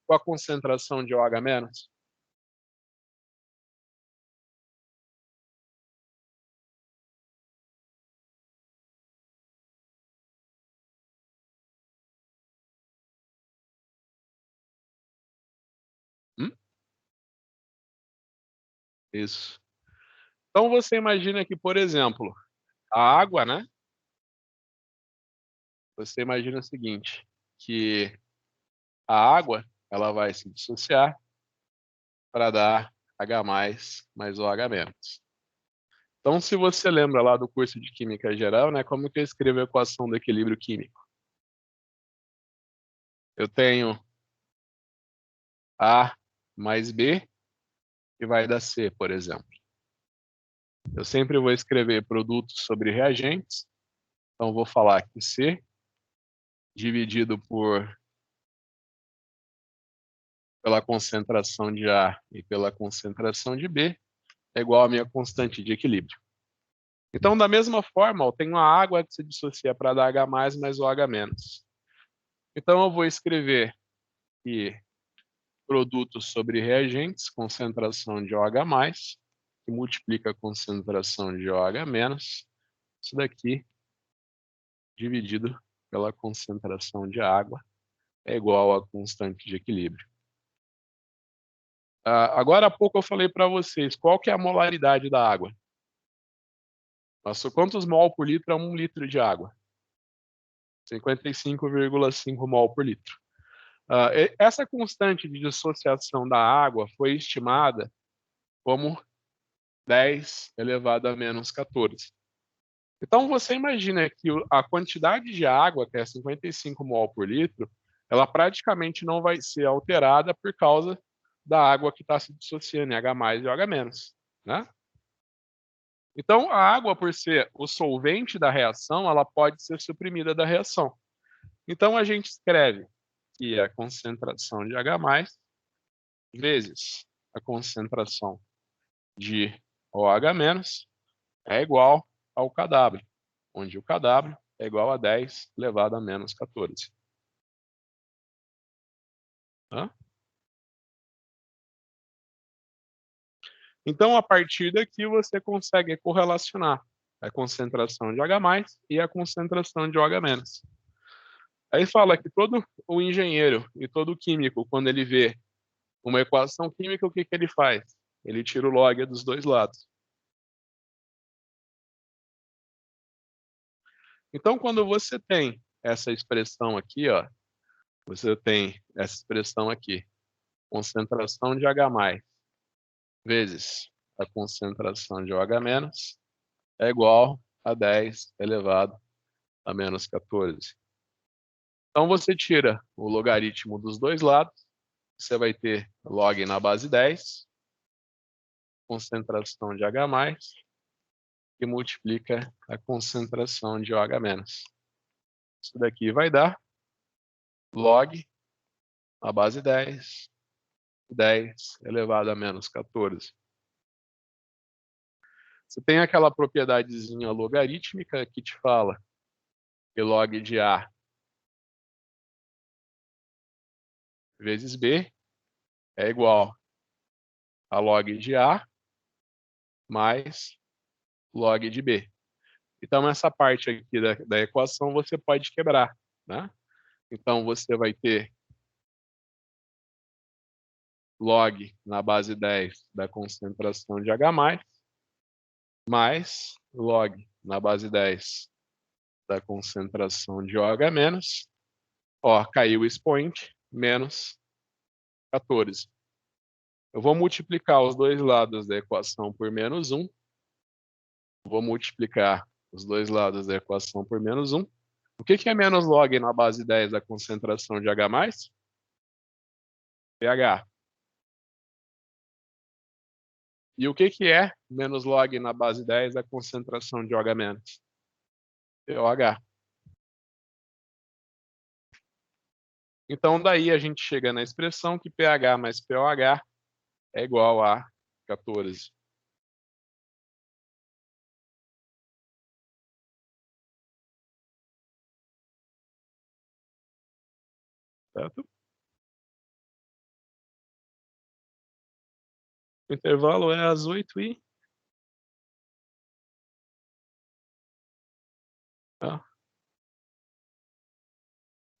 [SPEAKER 1] com a concentração de OH-? Isso. Então, você imagina que, por exemplo, a água, né? Você imagina o seguinte, que a água ela vai se dissociar para dar H+, mais OH-. Então, se você lembra lá do curso de Química Geral, né, como que eu escrevo a equação do equilíbrio químico? Eu tenho A mais B, que vai dar C, por exemplo. Eu sempre vou escrever produtos sobre reagentes, então vou falar que C dividido pela concentração de A e pela concentração de B é igual à minha constante de equilíbrio. Então, da mesma forma, eu tenho a água que se dissocia para dar H+, mais OH-. Então, eu vou escrever que produtos sobre reagentes, concentração de OH+, que multiplica a concentração de OH-, isso daqui, dividido pela concentração de água, é igual à constante de equilíbrio. Agora há pouco eu falei para vocês, qual que é a molaridade da água? Nossa, quantos mol por litro é 1 litro de água? 55,5 mol por litro. Essa constante de dissociação da água foi estimada como 10 elevado a menos 14. Então, você imagina que a quantidade de água, que é 55 mol por litro, ela praticamente não vai ser alterada por causa da água que está se dissociando em H+ e OH-, né? Então, a água, por ser o solvente da reação, ela pode ser suprimida da reação. Então, a gente escreve que a concentração de H+ vezes a concentração de OH- é igual ao KW, onde o KW é igual a 10 elevado a menos 14. Tá? Então, a partir daqui, você consegue correlacionar a concentração de H+ e a concentração de OH-. Aí fala que todo o engenheiro e todo o químico, quando ele vê uma equação química, o que ele faz? Ele tira o log dos dois lados. Então, quando você tem essa expressão aqui, ó, você tem essa expressão aqui, concentração de H+ vezes a concentração de OH- é igual a 10 elevado a menos 14. Então, você tira o logaritmo dos dois lados, você vai ter log na base 10, concentração de H+, que multiplica a concentração de OH-. Isso daqui vai dar log na base 10, 10 elevado a menos 14. Você tem aquela propriedadezinha logarítmica que te fala que log de A vezes B é igual a log de A mais log de B. Então, essa parte aqui da equação você pode quebrar, né? Então, você vai ter log na base 10 da concentração de H+, mais log na base 10 da concentração de OH-. Ó, caiu o expoente, menos 14. Eu vou multiplicar os dois lados da equação por menos 1. Vou multiplicar os dois lados da equação por menos 1. O que é menos log na base 10 da concentração de H+? pH. E o que é menos log na base 10 da concentração de OH-? pOH. Então, daí a gente chega na expressão que pH mais pOH é igual a 14. Certo? O intervalo é às 8h. Tá?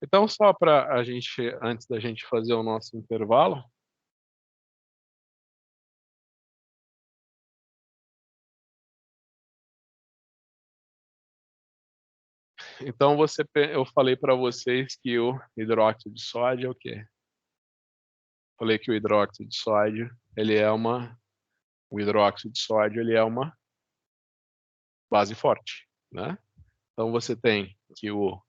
[SPEAKER 1] Então, só para a gente, antes da gente fazer o nosso intervalo, então eu falei para vocês que o hidróxido de sódio é o quê? Falei que o hidróxido de sódio, o hidróxido de sódio, ele é uma base forte, né? Então você tem que o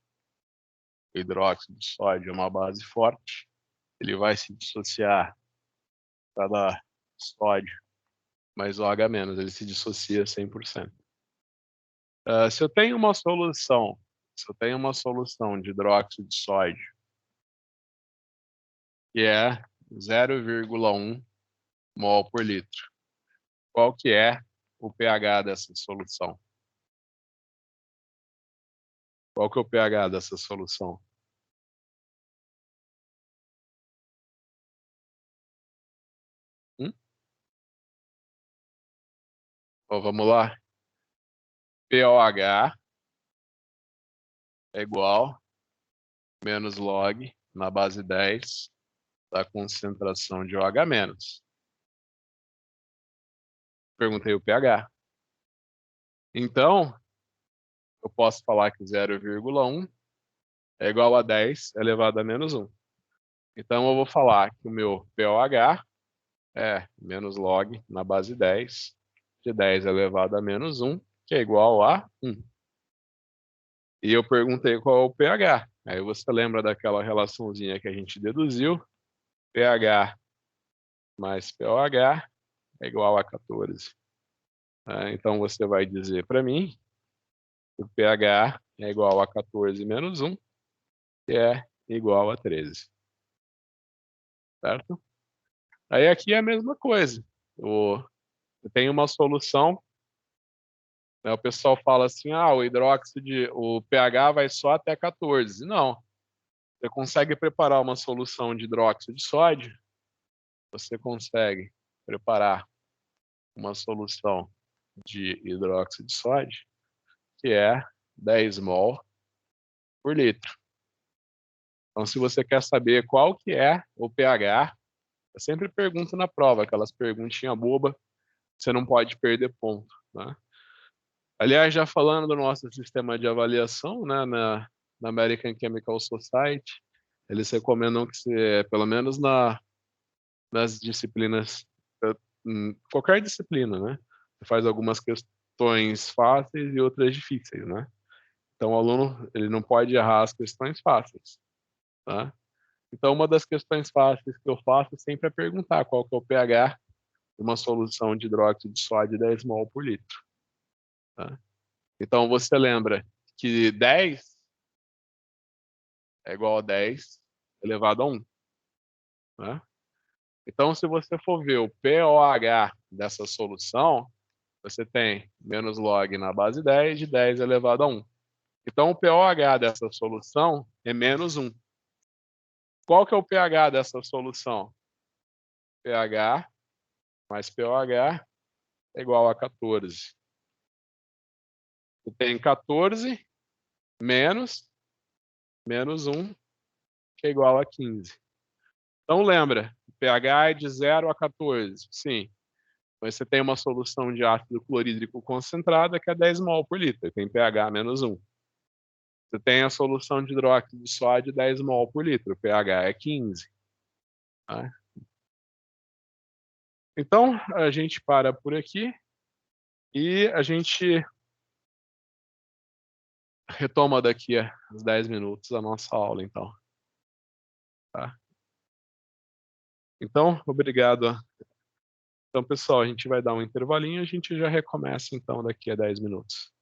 [SPEAKER 1] hidróxido de sódio é uma base forte, ele vai se dissociar cada sódio mais OH-, ele se dissocia 100%. Se eu tenho uma solução de hidróxido de sódio que é 0,1 mol por litro, qual que é o pH dessa solução? Qual que é o pH dessa solução? Então, vamos lá. pOH é igual menos log na base 10 da concentração de OH-. Perguntei o pH. Então, eu posso falar que 0,1 é igual a 10 elevado a menos 1. Então, eu vou falar que o meu pOH é menos log na base 10 de 10 elevado a menos 1, que é igual a 1. E eu perguntei qual é o pH. Aí você lembra daquela relaçãozinha que a gente deduziu? pH mais pOH é igual a 14. Então você vai dizer para mim que o pH é igual a 14 menos 1, que é igual a 13. Certo? Aí aqui é a mesma coisa. Eu tenho uma solução, né, o pessoal fala assim, o pH vai só até 14. Não. Você consegue preparar uma solução de hidróxido de sódio, você consegue preparar uma solução de hidróxido de sódio que é 10 mol por litro. Então, se você quer saber qual que é o pH, eu sempre pergunto na prova, aquelas perguntinhas bobas, você não pode perder ponto, né? Aliás, já falando do nosso sistema de avaliação, né, na American Chemical Society, eles recomendam que você, pelo menos nas disciplinas, qualquer disciplina, né, você faz algumas questões fáceis e outras difíceis, né? Então, o aluno ele não pode errar as questões fáceis, tá? Então, uma das questões fáceis que eu faço sempre é perguntar qual que é o pH de uma solução de hidróxido de sódio de 10 mol por litro. Tá? Então, você lembra que 10 é igual a 10 elevado a 1. Né? Então, se você for ver o pOH dessa solução, você tem menos log na base 10 de 10 elevado a 1. Então, o pOH dessa solução é menos 1. Qual que é o pH dessa solução? pH mais pOH é igual a 14. Você tem 14 menos 1, que é igual a 15. Então, lembra, o pH é de 0 a 14. Sim. Mas você tem uma solução de ácido clorídrico concentrada que é 10 mol por litro. Tem pH menos 1. Você tem a solução de hidróxido de sódio 10 mol por litro, o pH é 15. Tá? Então, a gente para por aqui e a gente retoma daqui a uns 10 minutos a nossa aula, então. Tá? Então, obrigado. Então, pessoal, a gente vai dar um intervalinho e a gente já recomeça, então, daqui a 10 minutos.